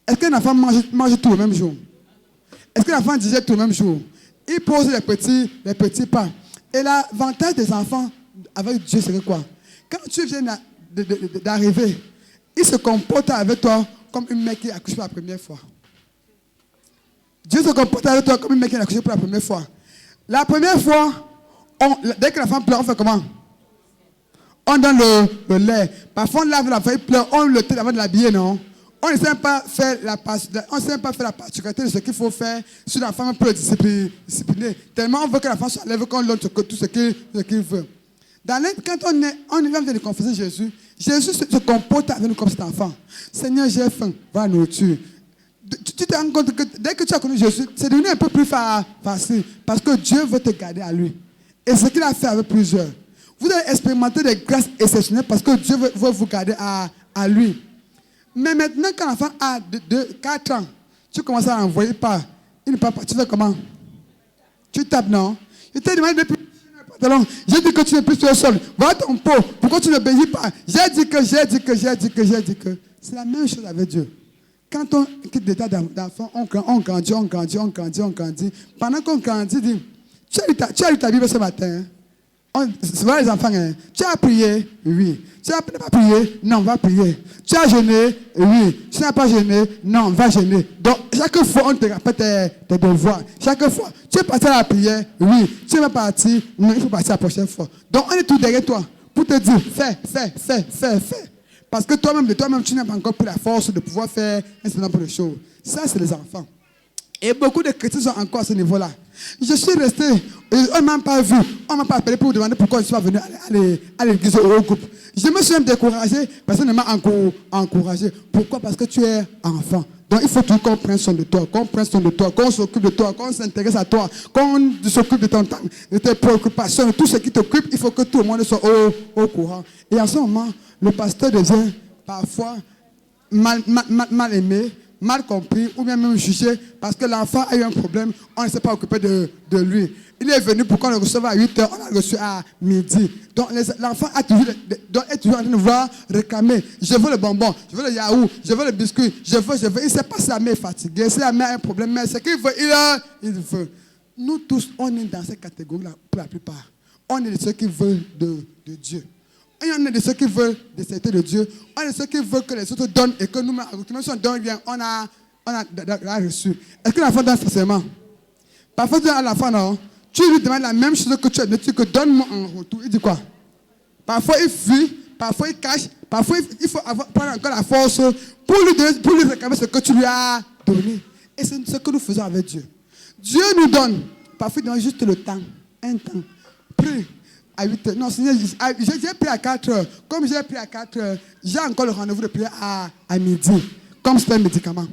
Est-ce qu'un enfant mange tout le même jour? Est-ce qu'un enfant digère tout le même jour? Il pose les petits pas. Et l'avantage des enfants avec Dieu, c'est quoi? Quand tu viens d'arriver, il se comporte avec toi comme un mec qui a accouché pour la première fois. Dieu se comporte avec toi comme un mec qui a accouché pour la première fois. La première fois, dès que la femme pleure, on fait comment? On donne le lait. Parfois, on lave la femme, il pleure, on le tait avant de l'habiller, non? On ne sait pas faire la particularité de ce qu'il faut faire sur la femme pour le discipliner. Tellement on veut que la femme soit lève qu'on donne tout ce qu'il veut. Quand on est vient de confesser Jésus se comporte avec nous comme cet enfant. Seigneur, j'ai faim, va la nourriture. Tu te rends compte que dès que tu as connu Jésus, c'est devenu un peu plus facile. Parce que Dieu veut te garder à lui. Et ce qu'il a fait avec plusieurs. Vous allez expérimenter des grâces exceptionnelles parce que Dieu veut vous garder à lui. Mais maintenant, quand l'enfant a 4 ans, tu commences à l'envoyer pas. Il ne parle pas. Tu fais comment? Tu tapes, non? Je t'ai demandé depuis. J'ai dit que tu n'es plus sur le sol. Va ton pot. Pourquoi tu n'obéis pas? J'ai dit que. C'est la même chose avec Dieu. Quand on quitte l'état d'enfant, on grandit. Pendant qu'on grandit, dit, tu as lu ta Bible ce matin? C'est vrai les enfants, hein? Tu as prié? Oui. Tu n'as pas prié? Non, va prier. Tu as jeûné? Oui. Tu n'as pas jeûné? Non, va jeûner. Donc, chaque fois, on te répète tes devoirs. Chaque fois, tu es parti à la prière? Oui. Tu n'es pas parti? Non, il faut partir la prochaine fois. Donc, on est tout derrière toi pour te dire, fais. Parce que toi-même, tu n'as pas encore pris la force de pouvoir faire un certain nombre de choses. Ça, c'est les enfants. Et beaucoup de chrétiens sont encore à ce niveau-là. Je suis resté, on ne m'a pas vu, on ne m'a pas appelé pour me demander pourquoi je suis pas venu à l'église au groupe. Je me suis même découragé, personne ne m'a encouragé. Pourquoi? Parce que tu es enfant. Donc il faut qu'on prenne soin de toi, qu'on s'occupe de toi, qu'on s'intéresse à toi, qu'on s'occupe de ton temps, de tes préoccupations, de tout ce qui t'occupe. Il faut que tout le monde soit au courant. Et en ce moment, le pasteur devient parfois mal aimé, mal compris ou bien même jugé parce que l'enfant a eu un problème, on ne s'est pas occupé de lui. Il est venu pour qu'on le reçoive à 8h, on l'a reçu à midi. Donc l'enfant est toujours en train de vouloir réclamer. Je veux le bonbon, je veux le yaourt, je veux le biscuit, je veux. Il ne sait pas si la mère est fatiguée, si la mère a un problème, mais ce qu'il veut, il veut. Nous tous, on est dans cette catégorie-là pour la plupart. On est de ceux qui veulent de Dieu. Et on est de ceux qui veulent des certitudes de Dieu. On est de ceux qui veulent que les autres donnent et que nous-mêmes, si on donne bien, on a reçu. Est-ce que l'enfant donne forcément? Parfois, tu dis à l'enfant, non, tu lui demandes la même chose que tu as dit, que donne-moi en retour. Il dit quoi? Parfois, il fuit, parfois, il cache, parfois, il faut prendre encore la force pour lui réclamer ce que tu lui as donné. Et c'est ce que nous faisons avec Dieu. Dieu nous donne, parfois, il donne juste le temps, un temps. Prie. À 8 heures. Non, Seigneur, j'ai pris à 4 heures. Comme j'ai pris à 4 heures, j'ai encore le rendez-vous de prière à midi. Comme c'est un médicament.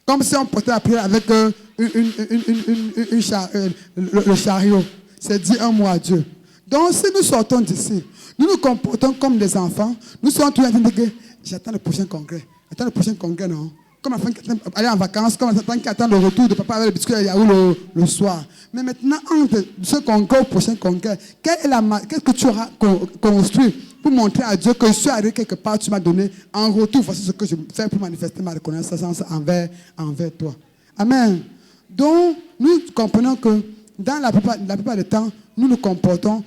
Comme si on portait la prière avec le chariot. C'est dit un mot à Dieu. Donc, si nous sortons d'ici, nous nous comportons comme des enfants, nous sommes tous en train de dire, j'attends le prochain congrès. Attends le prochain congrès, non? Comme l'enfant qui attend aller en vacances, comme l'enfant qui attend le retour de papa avec le biscuit et le yaourt le soir. Mais maintenant, entre ce congrès au prochain congrès, qu'est-ce que tu auras construit pour montrer à Dieu que je suis arrivé quelque part, tu m'as donné en retour, voici ce que je fais pour manifester ma reconnaissance envers toi. Amen. Donc, nous comprenons que dans la plupart du temps, nous nous comportons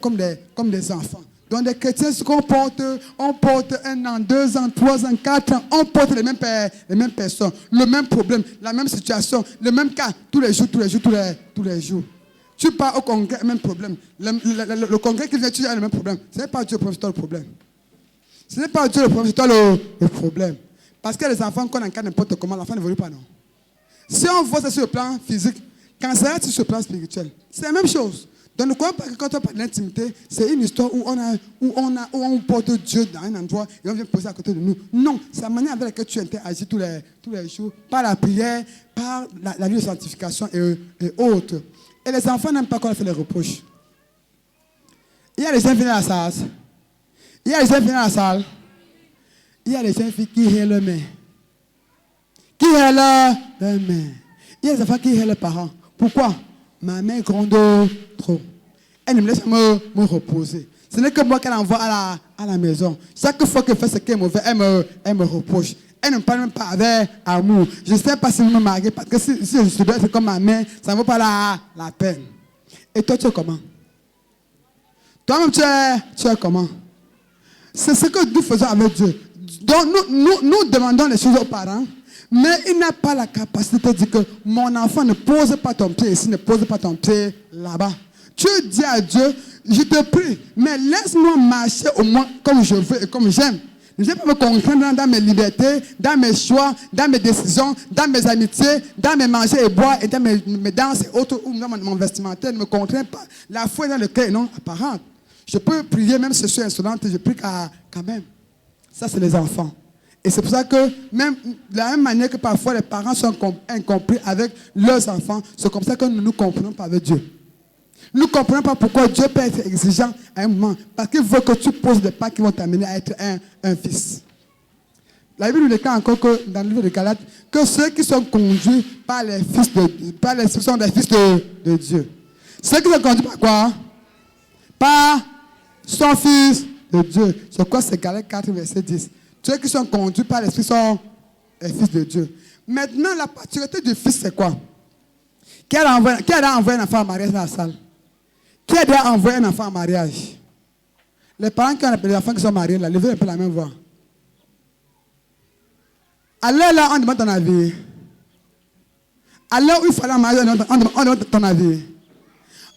comme des enfants. Donc les chrétiens se comportent, on porte 1 an, 2 ans, 3 ans, 4 ans, on porte les mêmes personnes, le même problème, la même situation, le même cas, tous les jours. Tu pars au congrès, même problème. Le congrès qui vient, tu as le même problème. Ce n'est pas Dieu le problème. Ce n'est pas Dieu le problème, c'est toi le problème. Parce que les enfants, qu'on encadre n'importe comment, l'enfant n'évolue pas, non. Si on voit ça sur le plan physique, quand ça reste sur le plan spirituel, c'est la même chose. Donc ne crois pas que quand on parle d'intimité, c'est une histoire où on porte Dieu dans un endroit et on vient poser à côté de nous. Non, c'est la manière avec laquelle tu interagis tous les jours, par la prière, par la vie de sanctification et autres. Et les enfants n'aiment pas qu'on leur fait les reproches. Il y a les gens qui viennent à la salle. Il y a les gens qui viennent à la salle. Il y a les gens qui rient leurs mains. Qui rient leurs mains. Il y a les enfants qui rient leurs parents. Pourquoi? Ma mère gronde trop. Elle ne me laisse me reposer. Ce n'est que moi qu'elle envoie à la maison. Chaque fois qu'elle fait ce qui est mauvais, elle me reproche. Elle ne me parle même pas avec amour. Je ne sais pas si je me marie parce que si je dois être comme ma mère, ça ne vaut pas la peine. Et toi, tu es comment? Toi-même, tu es comment? C'est ce que nous faisons avec Dieu. Donc, nous demandons les choses aux parents. Mais il n'a pas la capacité de dire que mon enfant ne pose pas ton pied ici, ne pose pas ton pied là-bas. Tu dis à Dieu, je te prie, mais laisse-moi marcher au moins comme je veux et comme j'aime. Je ne vais pas me contraindre dans mes libertés, dans mes choix, dans mes décisions, dans mes amitiés, dans mes manger et boire et dans mes danses et autres, ou dans mon vestimentaire. Ne me contrains pas. La foi est dans le cœur et non apparente. Je peux prier même si je suis insolente, je prie quand même. Ça, c'est les enfants. Et c'est pour ça que, même de la même manière que parfois les parents sont incompris avec leurs enfants, c'est comme ça que nous ne nous comprenons pas avec Dieu. Nous ne comprenons pas pourquoi Dieu peut être exigeant à un moment. Parce qu'il veut que tu poses des pas qui vont t'amener à être un fils. La Bible nous déclare encore que, dans le livre de Galates, que ceux qui sont conduits par les fils sont des fils de Dieu. Ceux qui sont conduits par quoi? Par son fils de Dieu. C'est quoi? C'est Galates 4, verset 10. Ceux qui sont conduits par l'Esprit sont les fils de Dieu. Maintenant, la particularité du fils, c'est quoi? Qui a envoyé un enfant en mariage dans la salle? Qui a envoyé un enfant en mariage? Les parents qui ont les enfants qui sont mariés, là, levez un peu la même voix. Alors là, on demande ton avis. Alors où il fallait en mariage, on demande ton avis.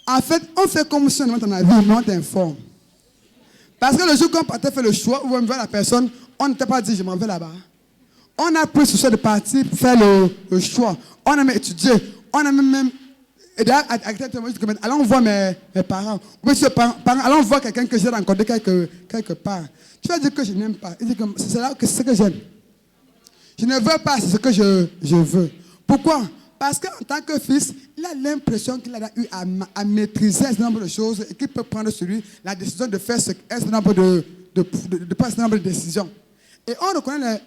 En fait, on fait comme si on demande ton avis, mais on t'informe. Parce que le jour qu'on partait faire le choix, où on veut la personne, on ne t'a pas dit je m'en vais là-bas. On a pris ce choix de partir pour faire le choix. On a même étudié. On a même allons voir mes parents. Allons voir quelqu'un que j'ai rencontré quelque part. Tu vas dire que je n'aime pas. Il dit que c'est là que c'est ce que j'aime. Je ne veux pas, c'est ce que je veux. Pourquoi? Parce qu'en tant que fils, il a l'impression qu'il a eu à maîtriser un certain nombre de choses et qu'il peut prendre sur lui la décision de faire un certain nombre de prendre un certain nombre de décisions. Et on reconnaît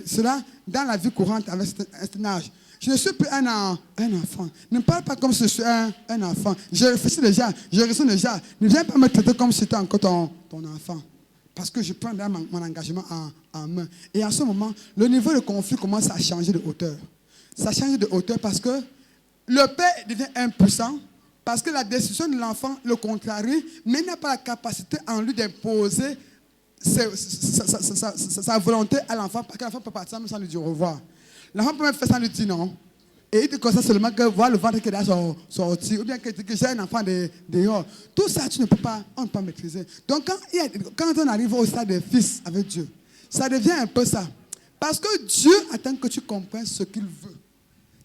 cela dans la vie courante avec un certain âge. Je ne suis plus un enfant. Ne me parle pas comme si je suis un enfant. Je réfléchis déjà, je raisonne déjà. Ne viens pas me traiter comme si tu étais encore ton enfant. Parce que je prends mon engagement en main. Et en ce moment, le niveau de conflit commence à changer de hauteur. Ça change de hauteur parce que le père devient impuissant, parce que la décision de l'enfant le contrarie, mais il n'a pas la capacité en lui d'imposer sa volonté à l'enfant, parce que l'enfant peut partir sans lui dire au revoir. L'enfant peut même faire sans lui dire non. Et il te constate seulement que voir le ventre qui est sorti, ou bien que j'ai un enfant dehors. Tout ça, on ne peut pas maîtriser. Donc, quand on arrive au stade des fils avec Dieu, ça devient un peu ça. Parce que Dieu attend que tu comprennes ce qu'il veut.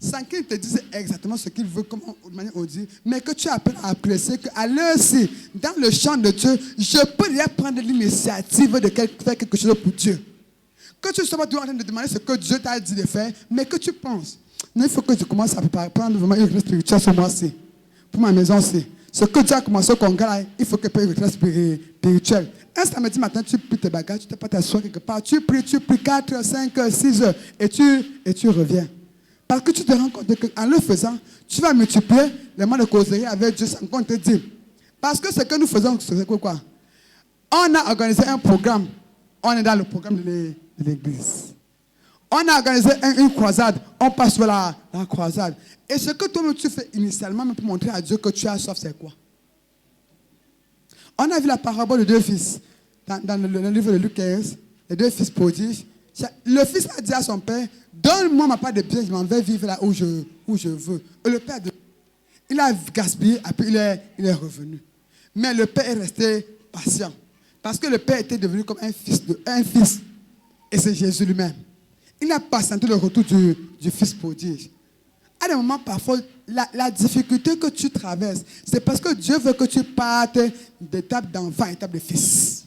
Sans qu'il te dise exactement ce qu'il veut, comme de manière on dit, mais que tu apprennes à apprécier qu'à l'heure-ci, dans le champ de Dieu, je peux déjà prendre l'initiative de faire quelque chose pour Dieu. Que tu ne sois pas toujours en train de demander ce que Dieu t'a dit de faire, mais que tu penses. Non, il faut que je commence à prendre vraiment une retraite spirituelle ce mois-ci. Pour ma maison aussi. Ce que Dieu a commencé au congrès, il faut que tu aies une retraite spirituelle. Un samedi matin, tu pries tes bagages, tu te pas t'asseoir quelque part. Tu pries 4, 5, 6 heures et tu reviens. Parce que tu te rends compte qu'en le faisant, tu vas multiplier les moments de causerie avec Dieu sans qu'on te dise. Parce que ce que nous faisons, c'est quoi? On a organisé un programme. On est dans le programme de l'église. On a organisé une croisade. On passe sur la croisade. Et ce que toi-même tu fais initialement, pour montrer à Dieu que tu as soif, c'est quoi? On a vu la parabole de deux fils. Dans le livre de Luc 15, les deux fils prodiges. Le fils a dit à son père, donne-moi ma part de biens, je m'en vais vivre là où je veux. Et le père, il a gaspillé, et puis il est revenu. Mais le père est resté patient. Parce que le père était devenu comme un fils. Et c'est Jésus lui-même. Il a patienté le retour du fils prodige. À des moments, parfois, la difficulté que tu traverses, c'est parce que Dieu veut que tu partes d'étape d'enfant à étape de fils.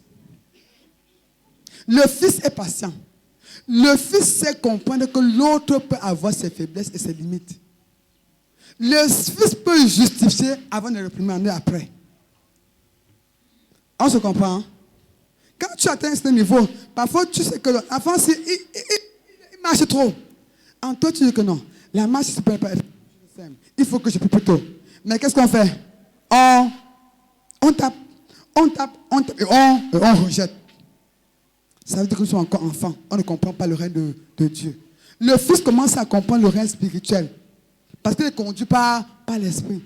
Le fils est patient. Le fils sait comprendre que l'autre peut avoir ses faiblesses et ses limites. Le fils peut justifier avant de réprimander après. On se comprend, hein? Quand tu atteins ce niveau, parfois tu sais que l'enfant, il marche trop. En toi, tu dis que non. La marche, ne peut pas être. Il faut que je prie plus tôt. Mais qu'est-ce qu'on fait? On tape et on rejette. Ça veut dire que nous sommes encore enfants. On ne comprend pas le règne de Dieu. Le fils commence à comprendre le règne spirituel. Parce qu'il est conduit par l'esprit.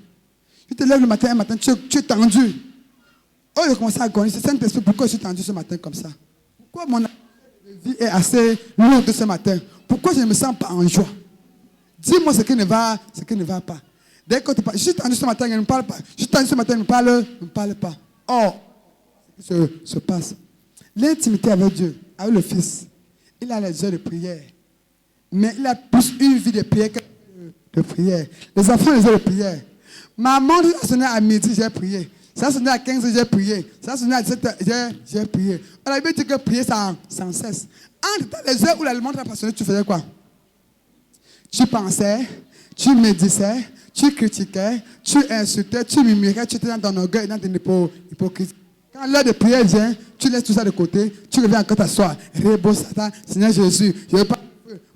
Tu te lèves le matin, tu es tendu. Oh, je commence à agoniser. C'est Saint-Esprit, pourquoi je suis tendu ce matin comme ça? Pourquoi mon vie est assez lourde ce matin? Pourquoi je ne me sens pas en joie? Dis-moi ce qui ne va pas. Dès que je suis tendu ce matin, il ne me parle pas. Je suis tendu ce matin, il ne me parle pas. Or, ce qui se passe. L'intimité avec Dieu, avec le Fils, il a les heures de prière. Mais il a plus une vie de prière que de prière. Les enfants ont les heures de prière. Ma montre a sonné à midi, j'ai prié. Ça sonne à 15 heures, j'ai prié. Ça sonne à 17 heures, j'ai prié. On a dit que prier sans cesse. Entre les heures où l'aliment t'a passionné, tu faisais quoi? Tu pensais, tu méditais, tu critiquais, tu insultais, tu murmurais, tu étais dans ton orgueil et dans ton hypocrisie. Quand l'heure de prière vient, tu laisses tout ça de côté, tu reviens encore t'asseoir. Rébo Satan, Seigneur Jésus, je ne veux pas.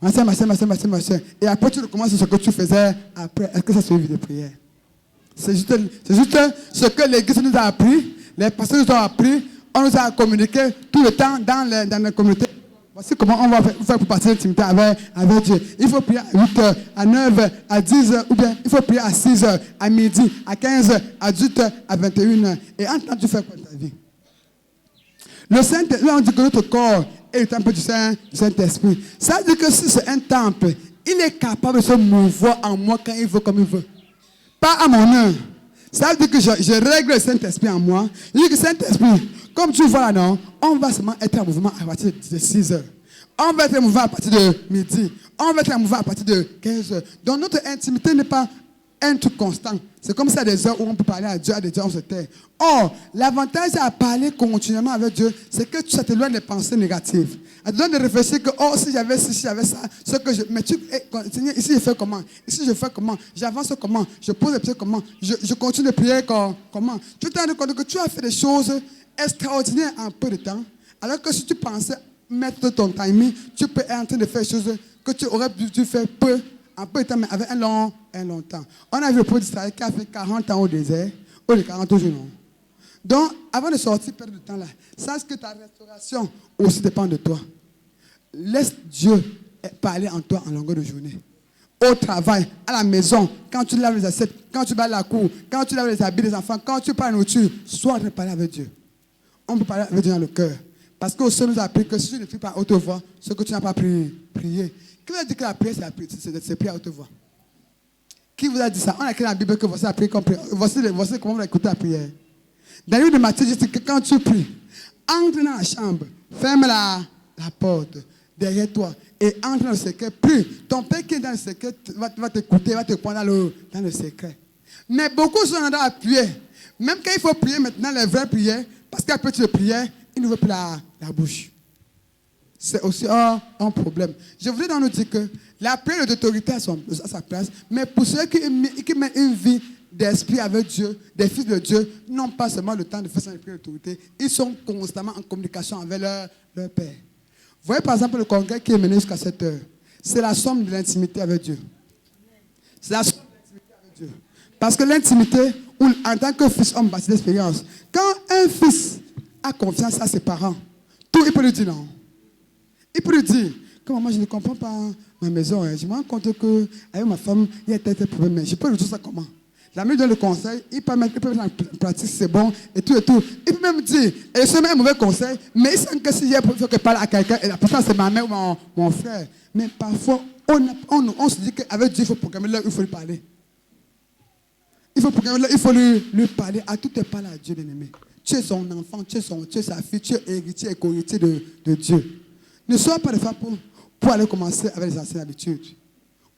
Machin. Et après, tu recommences ce que tu faisais après. Est-ce que ça suivi de prière? C'est juste ce que l'Église nous a appris, les pasteurs nous ont appris, on nous a communiqué tout le temps dans la communauté. Voici comment on va faire pour passer l'intimité avec Dieu. Il faut prier à 8 heures, à 9 heures, à 10 heures, ou bien il faut prier à 6 heures, à midi, à 15 heures, à 18 heures, à 21 heures. Et en temps, tu fais quoi de ta vie? Le Saint-Esprit, là on dit que notre corps est le temple du Saint-Esprit. Ça veut dire que si c'est un temple, il est capable de se mouvoir en moi quand il veut, comme il veut. Pas à mon heure. Ça veut dire que je règle le Saint-Esprit en moi. Je dis que Saint-Esprit, comme tu vois là, non, on va seulement être en mouvement à partir de 6 heures. On va être en mouvement à partir de midi. On va être en mouvement à partir de 15 heures. Donc notre intimité n'est pas un truc constant. C'est comme ça des heures où on peut parler à Dieu, à des heures où on se tait. Or, l'avantage à parler continuellement avec Dieu, c'est que ça t'éloigne des pensées négatives. Ça te donne de réfléchir que, oh, si j'avais ci, si j'avais ça, ce que je. Mais Seigneur, ici je fais comment? Ici je fais comment? J'avance comment? Je pose les pieds comment? Je continue de prier comment? Tu te rends compte que tu as fait des choses extraordinaires en peu de temps, alors que si tu pensais mettre ton timing, tu peux être en train de faire des choses que tu aurais dû faire en peu de temps, mais avec un long temps. On a vu le prophète d'Israël qui a fait 40 ans au désert, ou les 40 jours non. Donc, avant de sortir, perdre du temps là, sache que ta restauration aussi dépend de toi. Laisse Dieu parler en toi en longueur de journée. Au travail, à la maison, quand tu laves les assiettes, quand tu bats la cour, quand tu laves les habits des enfants, quand tu parles de nourriture, sois en train de parler avec Dieu. On peut parler avec Dieu dans le cœur. Parce que Seigneur nous a appris que si tu ne pries pas à haute voix, ce que tu n'as pas prié. Qui vous a dit que la prière, c'est prier à haute voix? Qui vous a dit ça? On a écrit dans la Bible que voici la prière qu'on prie. Voici comment on va écouter la prière. Dans le livre de Matthieu, je dis que quand tu pries, entre dans la chambre, ferme la porte derrière toi et entre dans le secret. Prie. Ton Père qui est dans le secret va t'écouter, va te prendre dans le secret. Mais beaucoup sont dans la prière. Même quand il faut prier maintenant, les vraies prières, parce qu'après tu prières, il ne veut plus la bouche. C'est aussi un problème. Je voudrais donc nous dire que la prière d'autorité a sa place, mais pour ceux qui mènent une vie d'esprit avec Dieu, des fils de Dieu, n'ont pas seulement le temps de faire sa prière d'autorité, ils sont constamment en communication avec leur Père. Vous voyez par exemple le congrès qui est mené jusqu'à 7 heures. C'est la somme de l'intimité avec Dieu. C'est la somme de l'intimité avec Dieu. Parce que l'intimité, en tant que fils, on bâtit l'expérience. Quand un fils a confiance à ses parents, tout, il peut lui dire non. Il peut lui dire, comme moi je ne comprends pas ma maison, je me rends compte qu'avec ma femme, il y a tel problème, mais je peux lui dire ça comment? L'ami donne le conseil, il peut mettre en pratique, c'est bon, et tout. Il peut même dire, et c'est même un mauvais conseil, mais il sent que si j'ai parle à quelqu'un, et pourtant c'est ma mère ou mon frère. Mais parfois, on se dit qu'avec Dieu, il faut programmer l'heure, il faut lui parler. Il faut programmer l'heure, il faut lui parler. À tout est parler à Dieu, bien-aimé. Tu es son enfant, tu es sa fille, tu es héritier et co-héritier de Dieu. Ne sois pas de femme pour aller commencer avec les anciennes habitudes.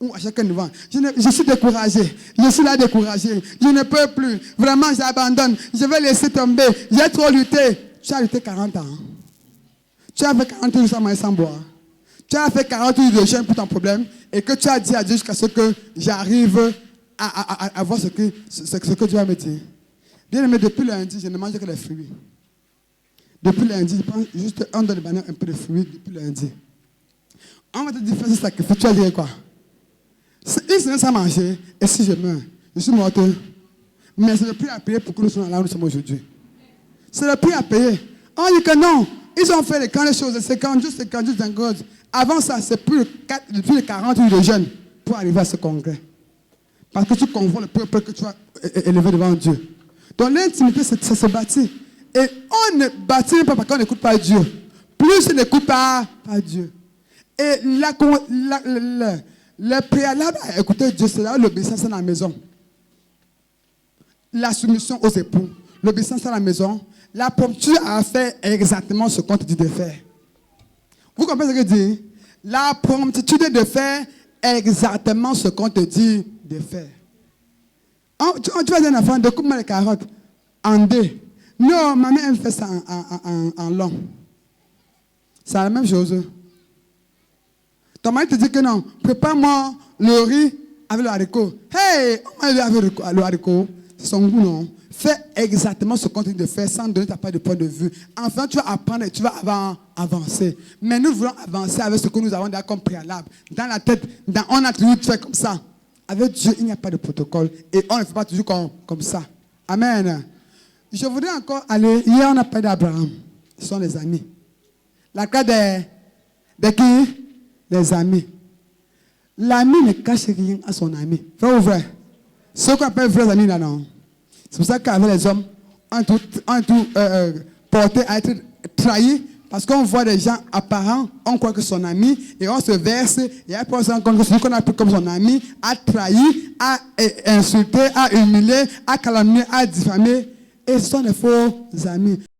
Ou à chacun devant. Je suis découragé. Je suis là découragé. Je ne peux plus. Vraiment, j'abandonne. Je vais laisser tomber. J'ai trop lutté. Tu as lutté 40 ans. Tu as fait 40 jours sans manger, sans boire. Tu as fait 40 jours de jeûne pour ton problème. Et que tu as dit à Dieu jusqu'à ce que j'arrive à voir ce que Dieu va me dire. Bien aimé, depuis lundi, je ne mange que des fruits. Depuis lundi, je prends juste un de banane, un peu de fruits depuis lundi. On va te dire, fais ce sacrifice, tu vas dire quoi? Une semaine sans manger, et si je meurs, je suis morte. Mais c'est le prix à payer pour que nous soyons là où nous sommes aujourd'hui. C'est le prix à payer. On dit que non, ils ont fait les grandes choses, 50 jours, 50. Avant ça, c'est plus de 40 jours de jeûne pour arriver à ce congrès. Parce que tu convois le peuple que tu as élevé devant Dieu. Donc l'intimité, c'est se bâtir. Et on ne bâtit pas parce qu'on n'écoute pas Dieu. Plus on n'écoute pas Dieu. Et le préalable à écouter Dieu, c'est là l'obéissance à la maison. La soumission aux époux. L'obéissance à la maison. La promptitude à faire exactement ce qu'on te dit de faire. Vous comprenez ce que je dis? La promptitude de faire exactement ce qu'on te dit de faire. Tu vas dire à un enfant, découpe-moi les carottes. en deux. Non, ma mère, elle fait ça en long. C'est la même chose. Ton mari te dit que non, prépare-moi le riz avec le haricot. Hey, on m'a dit avec le haricot. C'est son goût, non? Fais exactement ce qu'on te dit de faire sans donner ta part de point de vue. Enfin, tu vas apprendre et tu vas avancer. Mais nous voulons avancer avec ce que nous avons déjà comme préalable. Dans la tête, on a toujours fait comme ça. Avec Dieu, il n'y a pas de protocole. Et on ne fait pas toujours comme ça. Amen. Je voudrais encore aller. Hier, on a parlé d'Abraham. Ce sont les amis. La carte de qui? Les amis. L'ami ne cache rien à son ami. Vrai ou vrai? Ce qu'on appelle vrais amis, là, non. C'est pour ça qu'avec les hommes, on est tout porté à être trahi parce qu'on voit des gens apparents, on croit que son ami, et on se verse, et après on se rend compte que celui qu'on a pris comme son ami a trahi, a insulté, a humilié, a calomnié, a diffamé, et ce sont des faux amis.